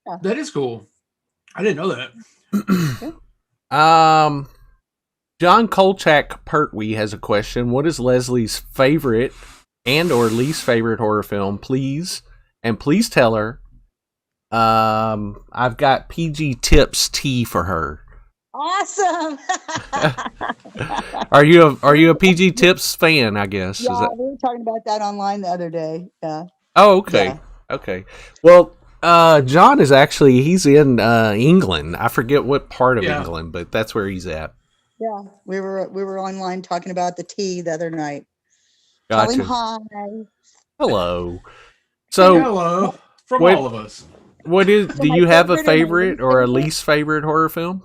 Yeah. That is cool. I didn't know that. John Kolchak Pertwee has a question. What is Leslie's favorite and or least favorite horror film, please? And please tell her I've got PG Tips tea for her. Awesome. Are you a PG Tips fan, I guess? Yeah, we were talking about that online the other day. Yeah. Oh, okay. Yeah. Okay. Well, John is he's in England. I forget what part of England, but that's where he's at. Yeah, we were online talking about the tea the other night. Gotcha. Tell him hi. Hello. So hello from all of us. What is? Do you have a favorite or a least favorite horror film?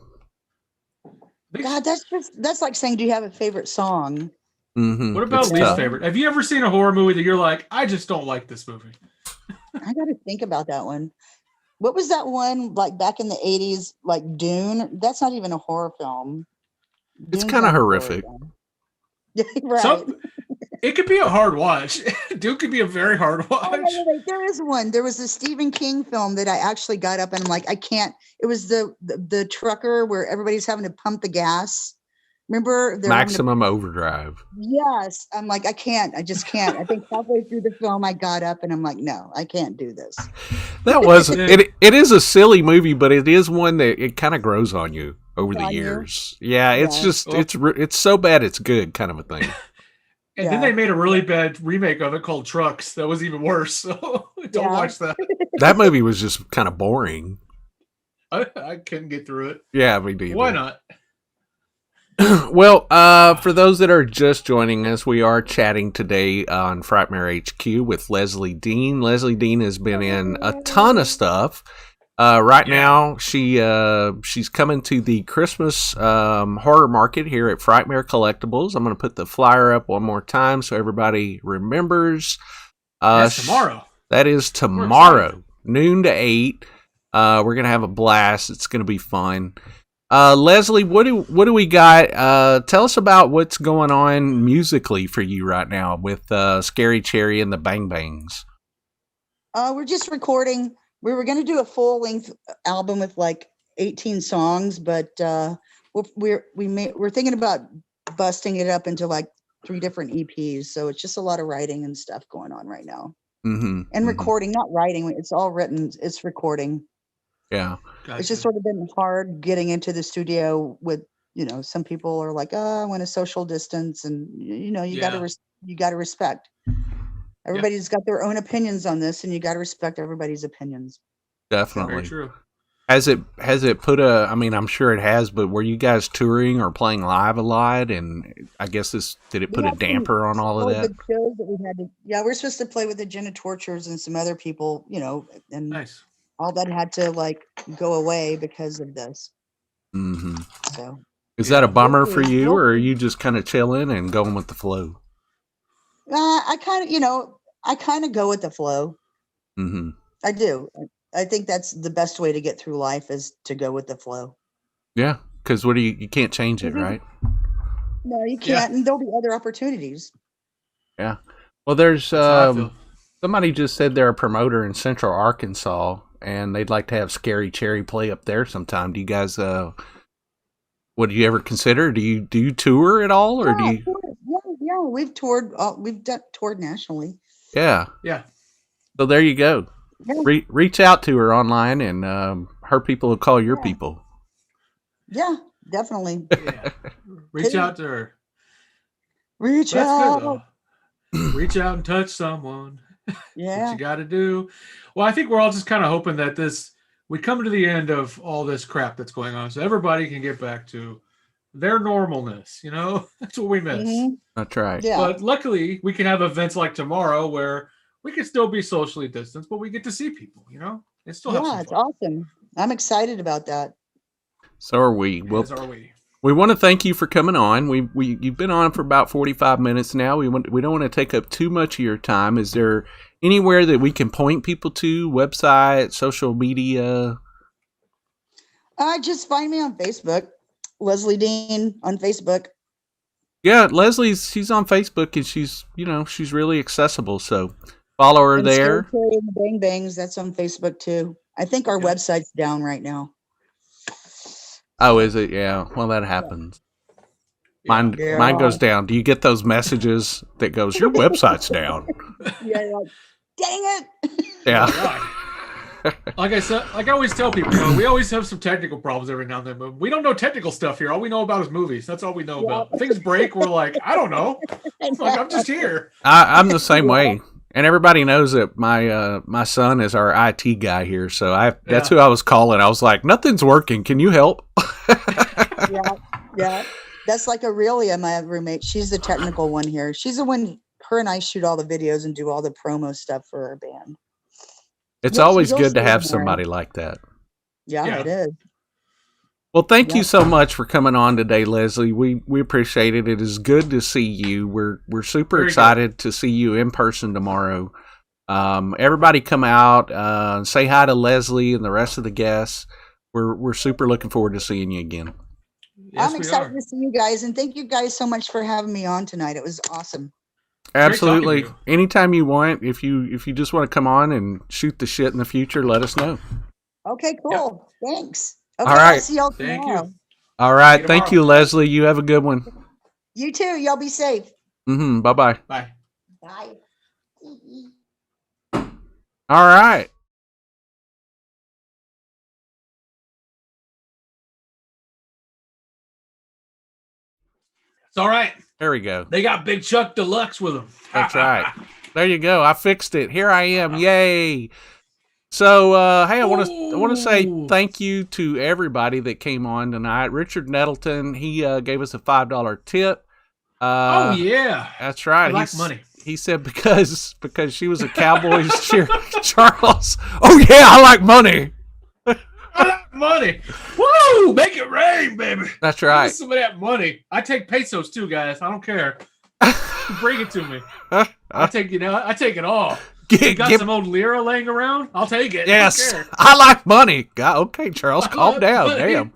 God, that's like saying, do you have a favorite song? Mm-hmm. What about least favorite? Have you ever seen a horror movie that you're like, I just don't like this movie? I got to think about that one. What was that one back in the 80s, Dune? That's not even a horror film. It's kind of horrific. Right. It could be a hard watch. Dune could be a very hard watch. Oh, wait, there is one. There was a Stephen King film that I actually got up and I'm like, I can't. It was the trucker where everybody's having to pump the gas. Remember? Maximum Overdrive. Yes. I'm like, I can't. I just can't. I think halfway through the film, I got up and I'm like, no, I can't do this. That was it. It is a silly movie, but it is one that it kind of grows on you over the years. Yeah, it's just it's so bad it's good kind of a thing. And then they made a really bad remake of it called Trucks. That was even worse. So don't watch that. That movie was just kind of boring. I couldn't get through it. Yeah, me neither. Why not? Well, for those that are just joining us, we are chatting today on Frightmare HQ with Lezlie Deane. Lezlie Deane has been in a ton of stuff. Right now, she's coming to the Christmas horror market here at Frightmare Collectibles. I'm going to put the flyer up one more time so everybody remembers. That's tomorrow. That is tomorrow, noon to 8. We're going to have a blast. It's going to be fun. Lezlie, what do we got? Tell us about what's going on musically for you right now with Scary Cherry and the Bang Bangs. We're just recording. We were going to do a full-length album with 18 songs, but we're thinking about busting it up into 3 different EPs. So it's just a lot of writing and stuff going on right now. Mm-hmm. And recording, not writing. It's all written. It's recording. Yeah. Gotcha. It's just sort of been hard getting into the studio with, some people are like, oh, I want a social distance. And, you got to respect. Everybody's got their own opinions on this, and you got to respect everybody's opinions. Definitely. Very true. Has it put a? I mean, I'm sure it has, but were you guys touring or playing live a lot? And I guess did it put a damper on all of that? Shows that we had to, yeah, we're supposed to play with the Jenna Tortures and some other people, and Nice. all that had to like go away because of this. Mm-hmm. So, is that a bummer for you, or are you just kind of chilling and going with the flow? I kind of go with the flow. Mm-hmm. I do. I think that's the best way to get through life is to go with the flow. Yeah, because you can't change it, right? No, you can't, and there'll be other opportunities. Yeah. Well, there's somebody just said they're a promoter in Central Arkansas, and they'd like to have Scary Cherry play up there sometime. Do you guys? What do you ever consider? Do you tour at all, or do you? Yeah, we've toured. We've toured nationally. Yeah. Yeah. So there you go. Yeah. Reach out to her online, and her people will call your people. Yeah, definitely. Yeah. Reach out to her. Reach out. Reach out and touch someone. Yeah. What you got to do. Well, I think we're all just kind of hoping that we come to the end of all this crap that's going on, so everybody can get back to their normalness. That's what we miss. Mm-hmm. That's right. Yeah. But luckily, we can have events like tomorrow where we can still be socially distanced, but we get to see people. And still have some fun. It's awesome. I'm excited about that. So are we. Well, as are we. We want to thank you for coming on. You've been on for about 45 minutes now. We don't want to take up too much of your time. Is there anywhere that we can point people to? Website, social media? Just find me on Facebook, Lezlie Deane on Facebook. Yeah, she's on Facebook, and she's really accessible. So follow her there. Scary and the Bang Bangs, that's on Facebook too. I think our website's down right now. Oh, is it? Yeah. Well, that happens. Mine goes down. Do you get those messages that goes, your website's down? Yeah, you're like, dang it. Yeah. Like I said, like I always tell people, we always have some technical problems every now and then, but we don't know technical stuff here. All we know about is movies. That's all we know about. Things break, we're like, I don't know. I'm just here. I'm the same way. And everybody knows that my son is our IT guy here, so that's who I was calling. I was like, nothing's working. Can you help? Yeah. That's like Aurelia, my roommate. She's the technical one here. She's the one. Her and I shoot all the videos and do all the promo stuff for our band. It's always good to have somebody like that. Yeah, it is. Well, thank you so much for coming on today, Lezlie. We appreciate it. It is good to see you. We're super excited to see you in person tomorrow. Everybody come out, say hi to Lezlie and the rest of the guests. We're super looking forward to seeing you again. Yes, I'm excited to see you guys, and thank you guys so much for having me on tonight. It was awesome. Absolutely. Anytime you want, if you just want to come on and shoot the shit in the future, let us know. Okay, cool. Yep. Thanks. Okay, all right. I'll see y'all tomorrow. Thank you. All right. Thank you, Lezlie. You have a good one. You too. Y'all be safe. Mm-hmm. Bye-bye. Bye. Bye. All right. It's all right. There we go. They got Big Chuck Deluxe with them. That's right. There you go. I fixed it. Here I am. Yay. So, hey, I want to say thank you to everybody that came on tonight. Richard Nettleton, he gave us a $5 tip. Oh yeah, that's right. I like money. He said because she was a Cowboys cheer. Charles. Oh yeah, I like money. I like money. Woo! Make it rain, baby. That's right. Give some of that money. I take pesos too, guys. I don't care. Bring it to me. I take it all. You got some old lira laying around? I'll take it. Yes, I like money. God, okay, Charles, calm down. Damn.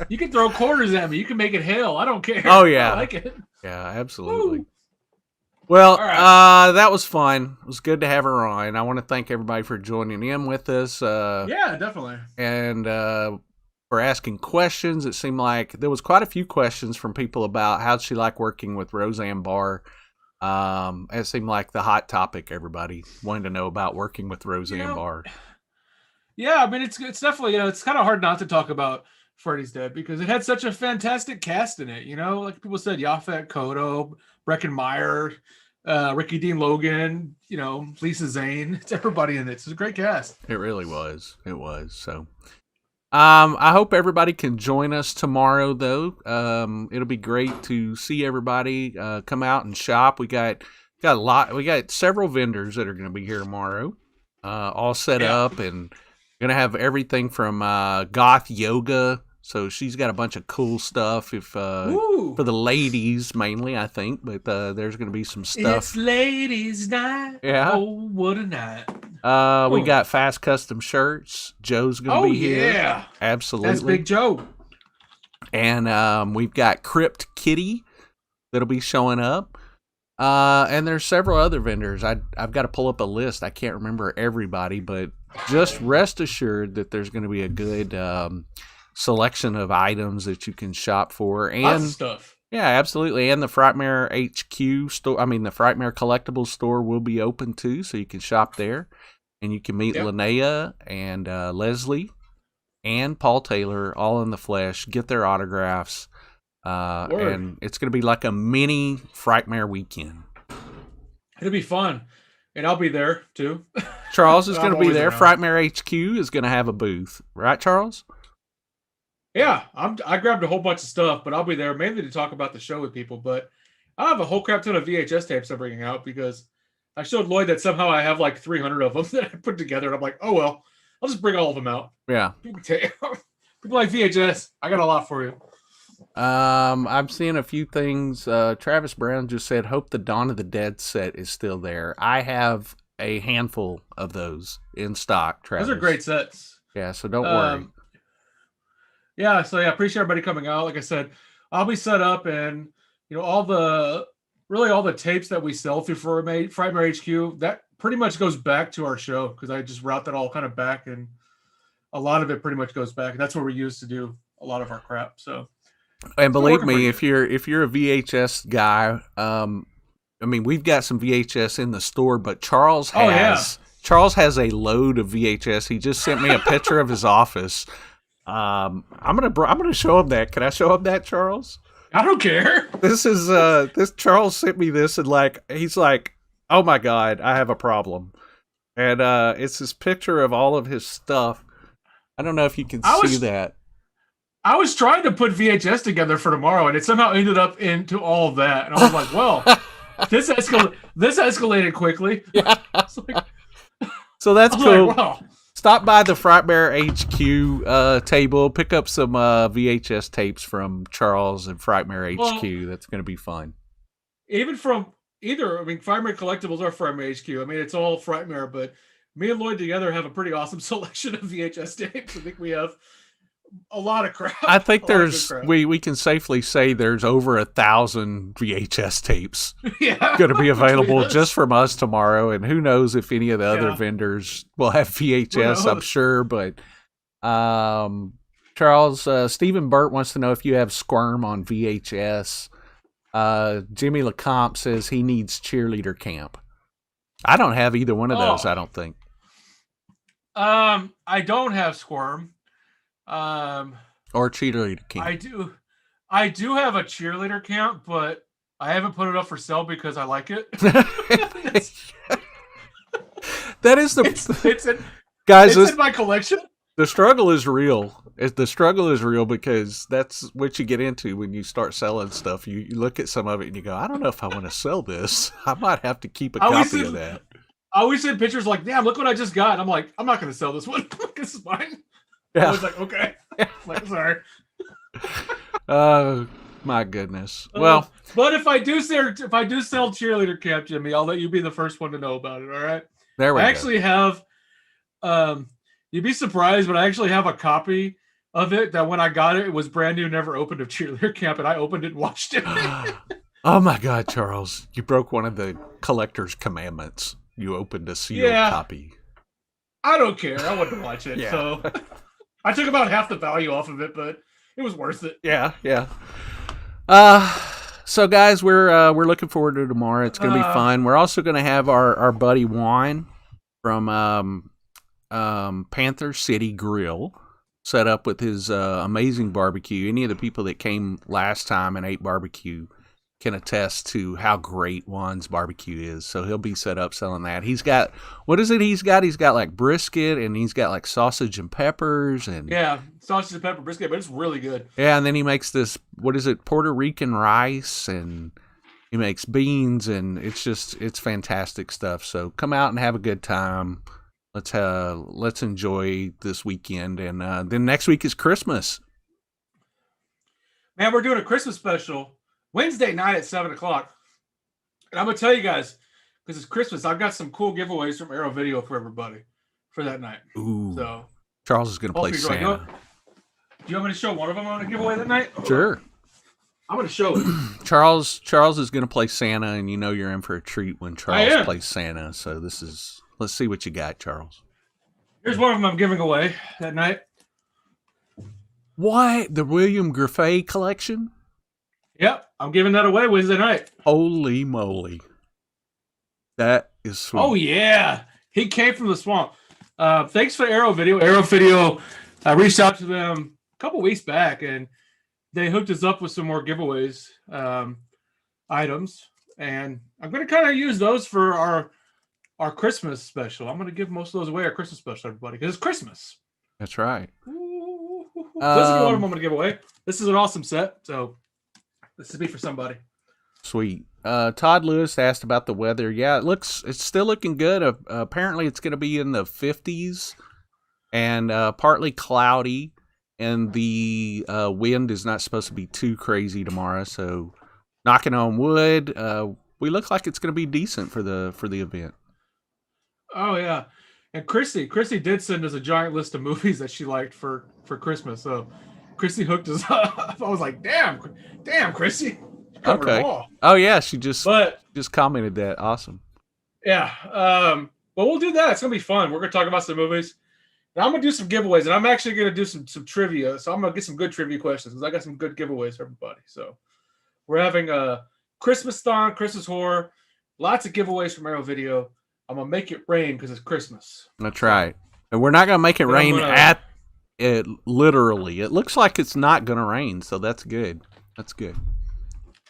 You can throw quarters at me. You can make it hell. I don't care. Oh yeah, I like it. Yeah, absolutely. Woo. Well, that was fun. It was good to have her on. I want to thank everybody for joining in with us. Yeah, definitely. And for asking questions. It seemed like there was quite a few questions from people about how'd she like working with Roseanne Barr. It seemed like the hot topic. Everybody wanted to know about working with Roseanne Barr. Yeah, I mean, it's definitely, it's kind of hard not to talk about Freddy's Dead because it had such a fantastic cast in it. Like people said, Yaphet Kotto, Breckin Meyer, Ricky Dean Logan, Lisa Zane. It's everybody in it. It's a great cast. It really was. It was. So I hope everybody can join us tomorrow, though. It'll be great to see everybody come out and shop. We got a lot. We got several vendors that are going to be here tomorrow, all set up, and going to have everything from goth yoga. So she's got a bunch of cool stuff. If for the ladies mainly, I think, but there's going to be some stuff. It's ladies' night. Yeah. Oh, what a night. We got fast custom shirts. Joe's gonna be here. Yeah, Absolutely. That's Big Joe. And we've got Crypt Kitty that'll be showing up. And there's several other vendors. I've got to pull up a list. I can't remember everybody, but just rest assured that there's going to be a good selection of items that you can shop for. And lots of stuff. Yeah, absolutely. And the Frightmare HQ store, the Frightmare Collectibles store will be open too, so you can shop there. And you can meet Linnea and Leslie and Paul Taylor all in the flesh, get their autographs. And it's going to be like a mini Frightmare weekend. It'll be fun. And I'll be there too. Charles is going to be there. Around. Frightmare HQ is going to have a booth. Right, Charles? Yeah, I grabbed a whole bunch of stuff, but I'll be there mainly to talk about the show with people. But I have a whole crap ton of VHS tapes I'm bringing out because I showed Lloyd that somehow I have like 300 of them that I put together. And I'm like, oh, well, I'll just bring all of them out. Yeah. People like VHS. I got a lot for you. I'm seeing a few things. Travis Brown just said, hope the Dawn of the Dead set is still there. I have a handful of those in stock, Travis. Those are great sets. Yeah, so don't worry. Yeah, so appreciate everybody coming out. Like I said, I'll be set up, and all the tapes that we sell through Frightmare HQ, that pretty much goes back to our show because I just route that all kind of back, and a lot of it pretty much goes back. That's what we use to do a lot of our crap. So, and believe me, if you're a VHS guy, we've got some VHS in the store, but Charles has a load of VHS. He just sent me a picture of his office. I'm gonna show him that. Can I show him that, Charles? I don't care. This is this Charles sent me this, and he's like, oh my God, I have a problem. And it's this picture of all of his stuff. I don't know if you can see that. I was trying to put VHS together for tomorrow, and it somehow ended up into all of that. And I was like, well, this escalated quickly. Yeah. So that's cool. Like, wow. Stop by the Frightmare HQ table. Pick up some VHS tapes from Charles and Frightmare HQ. That's going to be fun. Even from Frightmare Collectibles or Frightmare HQ. It's all Frightmare, but me and Lloyd together have a pretty awesome selection of VHS tapes. I think we have a lot of crap. I think we can safely say there's over 1,000 VHS tapes going to be available just from us tomorrow, and who knows if any of the other vendors will have VHS. I'm sure, but Charles, Stephen Burt wants to know if you have Squirm on VHS. Jimmy LeComte says he needs Cheerleader Camp. I don't have either one of those. I don't think. I don't have Squirm. Or Cheerleader Camp. I do have a Cheerleader Camp, but I haven't put it up for sale because I like it. That is it's in my collection. The struggle is real. The struggle is real because that's what you get into when you start selling stuff. You look at some of it and you go, I don't know if I want to sell this. I might have to keep a copy of that. I always send pictures like, damn, look what I just got. And I'm like, I'm not going to sell this one. This is mine. Yeah. I was like, okay. Sorry. My goodness. Well, but if I do sell Cheerleader Camp, Jimmy, I'll let you be the first one to know about it. All right. There we go. I actually have. You'd be surprised, but I actually have a copy of it that when I got it, it was brand new, never opened of Cheerleader Camp, and I opened it and watched it. Oh my God, Charles! You broke one of the collector's commandments. You opened a sealed copy. I don't care. I wanted to watch it, so I took about half the value off of it, but it was worth it. Yeah. So guys, we're looking forward to tomorrow. It's gonna be fun. We're also gonna have our buddy Juan from Panther City Grill set up with his amazing barbecue. Any of the people that came last time and ate barbecue can attest to how great Juan's barbecue is. So he'll be set up selling that. He's got, what is it he's got? He's got like brisket, and he's got like sausage and peppers. And Yeah, sausage and pepper brisket, but it's really good. yeah, and then he makes this, what is it, Puerto Rican rice, and he makes beans, and it's fantastic stuff. So come out and have a good time. Let's enjoy this weekend, and then next week is Christmas. Man, we're doing a Christmas special Wednesday night at 7:00, and I'm gonna tell you guys, because it's Christmas, I've got some cool giveaways from Arrow Video for everybody for that night. Ooh, so Charles is gonna play Santa. Do you want me to show one of them on a giveaway that night? Sure. I'm gonna show it. Charles is gonna play Santa, and you know you're in for a treat when Charles plays Santa. So let's see what you got, Charles. Here's one of them I'm giving away that night. What? The William Griffey collection? Yep, I'm giving that away Wednesday night. Holy moly. That is sweet. Oh, yeah. He came from the swamp. Thanks for Arrow Video. Arrow Video, I reached out to them a couple weeks back, and they hooked us up with some more giveaways, items. And I'm going to kind of use those for our Christmas special. I'm going to give most of those away our Christmas special, everybody, because it's Christmas. That's right. This is one I'm going to give away. This is an awesome set, so this will be for somebody. Sweet. Todd Lewis asked about the weather. Yeah, it's still looking good. Apparently, it's going to be in the 50s and partly cloudy, and the wind is not supposed to be too crazy tomorrow. So, knocking on wood, we look like it's going to be decent for the event. Oh yeah, and Chrissy did send us a giant list of movies that she liked for Christmas. So Chrissy hooked us up. I was like, damn, Chrissy. Okay. Oh yeah, she just commented that. Awesome. Yeah. Well, we'll do that. It's gonna be fun. We're gonna talk about some movies. Now I'm gonna do some giveaways, and I'm actually gonna do some trivia. So I'm gonna get some good trivia questions because I got some good giveaways for everybody. So we're having a Christmas-thon, Christmas horror, lots of giveaways from Arrow Video. I'm gonna make it rain because it's Christmas. That's right. And we're not gonna make it rain at it literally. It looks like it's not gonna rain, so that's good. That's good.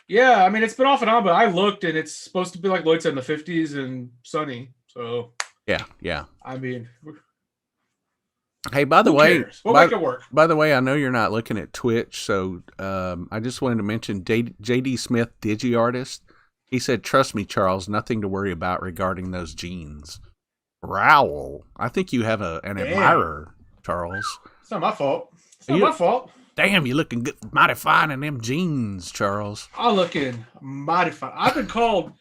Yeah, I mean it's been off and on, but I looked and it's supposed to be like Lloyd said in the 50s and sunny. So yeah. I mean, hey, by the way, we'll make it work. By the way, I know you're not looking at Twitch, so I just wanted to mention J.D. Smith, DigiArtist. He said, "Trust me, Charles, nothing to worry about regarding those jeans." Growl. I think you have an admirer, Charles. It's not my fault. It's not my fault. Damn, you looking good, mighty fine in them jeans, Charles. I'm looking mighty fine. I've been called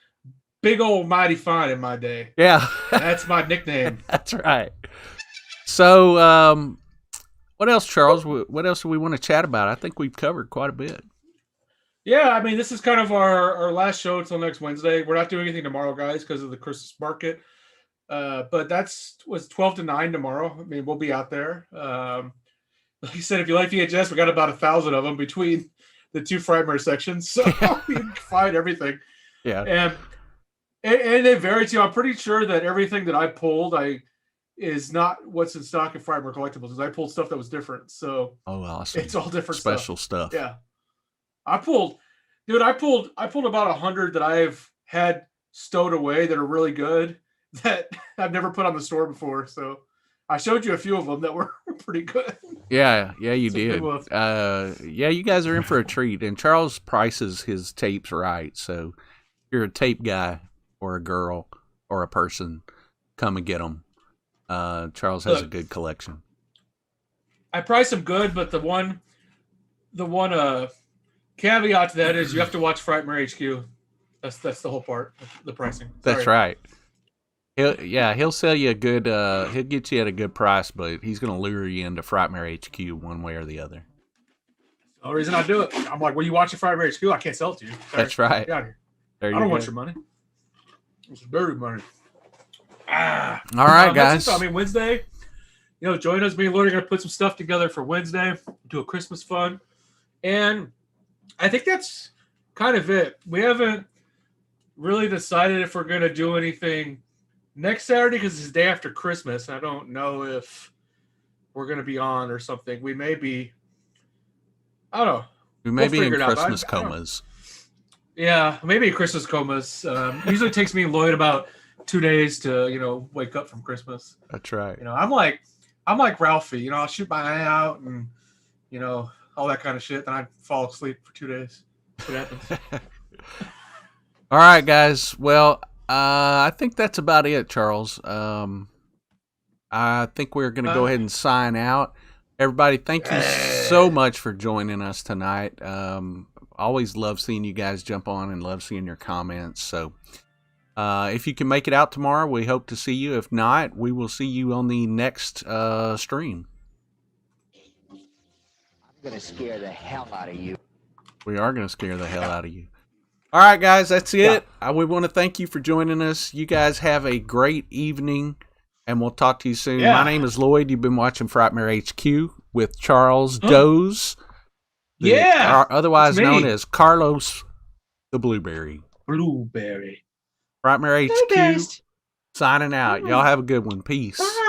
Big Old Mighty Fine in my day. Yeah. That's my nickname. That's right. So, what else, Charles? What else do we want to chat about? I think we've covered quite a bit. Yeah, I mean, this is kind of our last show until next Wednesday. We're not doing anything tomorrow, guys, because of the Christmas market. But was 12 to 9 tomorrow. I mean, we'll be out there. Like you said, if you like VHS, we got about 1,000 of them between the two Frightmare sections. So you can find everything. Yeah. And they vary too. I'm pretty sure that everything that I pulled is not what's in stock at Frightmare Collectibles, because I pulled stuff that was different. So awesome. It's all different special stuff. Yeah. I pulled about 100 that I've had stowed away that are really good that I've never put on the store before. So I showed you a few of them that were pretty good. Yeah, you did. Yeah, you guys are in for a treat. And Charles prices his tapes right. So if you're a tape guy or a girl or a person, come and get them. Charles has a good collection. I price them good, but the one caveat to that is you have to watch Frightmare HQ. That's the whole part of the pricing. Sorry. That's right. He'll sell you a good. He'll get you at a good price, but he's going to lure you into Frightmare HQ one way or the other. The only reason I do it, I'm like, well, you watching Frightmare HQ? I can't sell it to you. Sorry. That's right. Get out of here. I don't want your money. It's dirty money. All right, guys. I mean, Wednesday. Join us. Me and Lord are going to put some stuff together for Wednesday. Do a Christmas fun, and I think that's kind of it. We haven't really decided if we're going to do anything next Saturday because it's the day after Christmas. I don't know if we're going to be on or something. We may be. I don't know. We may be in Christmas comas. Yeah, maybe Christmas comas. Usually takes me and Lloyd about 2 days to wake up from Christmas. That's right. I'm like Ralphie. I'll shoot my eye out and all that kind of shit. Then I fall asleep for 2 days. That's what happens. All right, guys. Well, I think that's about it, Charles. I think we're going to go ahead and sign out. Everybody, thank you so much for joining us tonight. Always love seeing you guys jump on and love seeing your comments. So if you can make it out tomorrow, we hope to see you. If not, we will see you on the next stream. I'm going to scare the hell out of you. We are going to scare the hell out of you. All right, guys, that's it. We want to thank you for joining us. You guys have a great evening, and we'll talk to you soon. My name is Lloyd. You've been watching Frightmare HQ with Charles Doze. Otherwise known as Carlos the Blueberry. Blueberry. Frightmare HQ signing out. Y'all have a good one. Peace. Bye.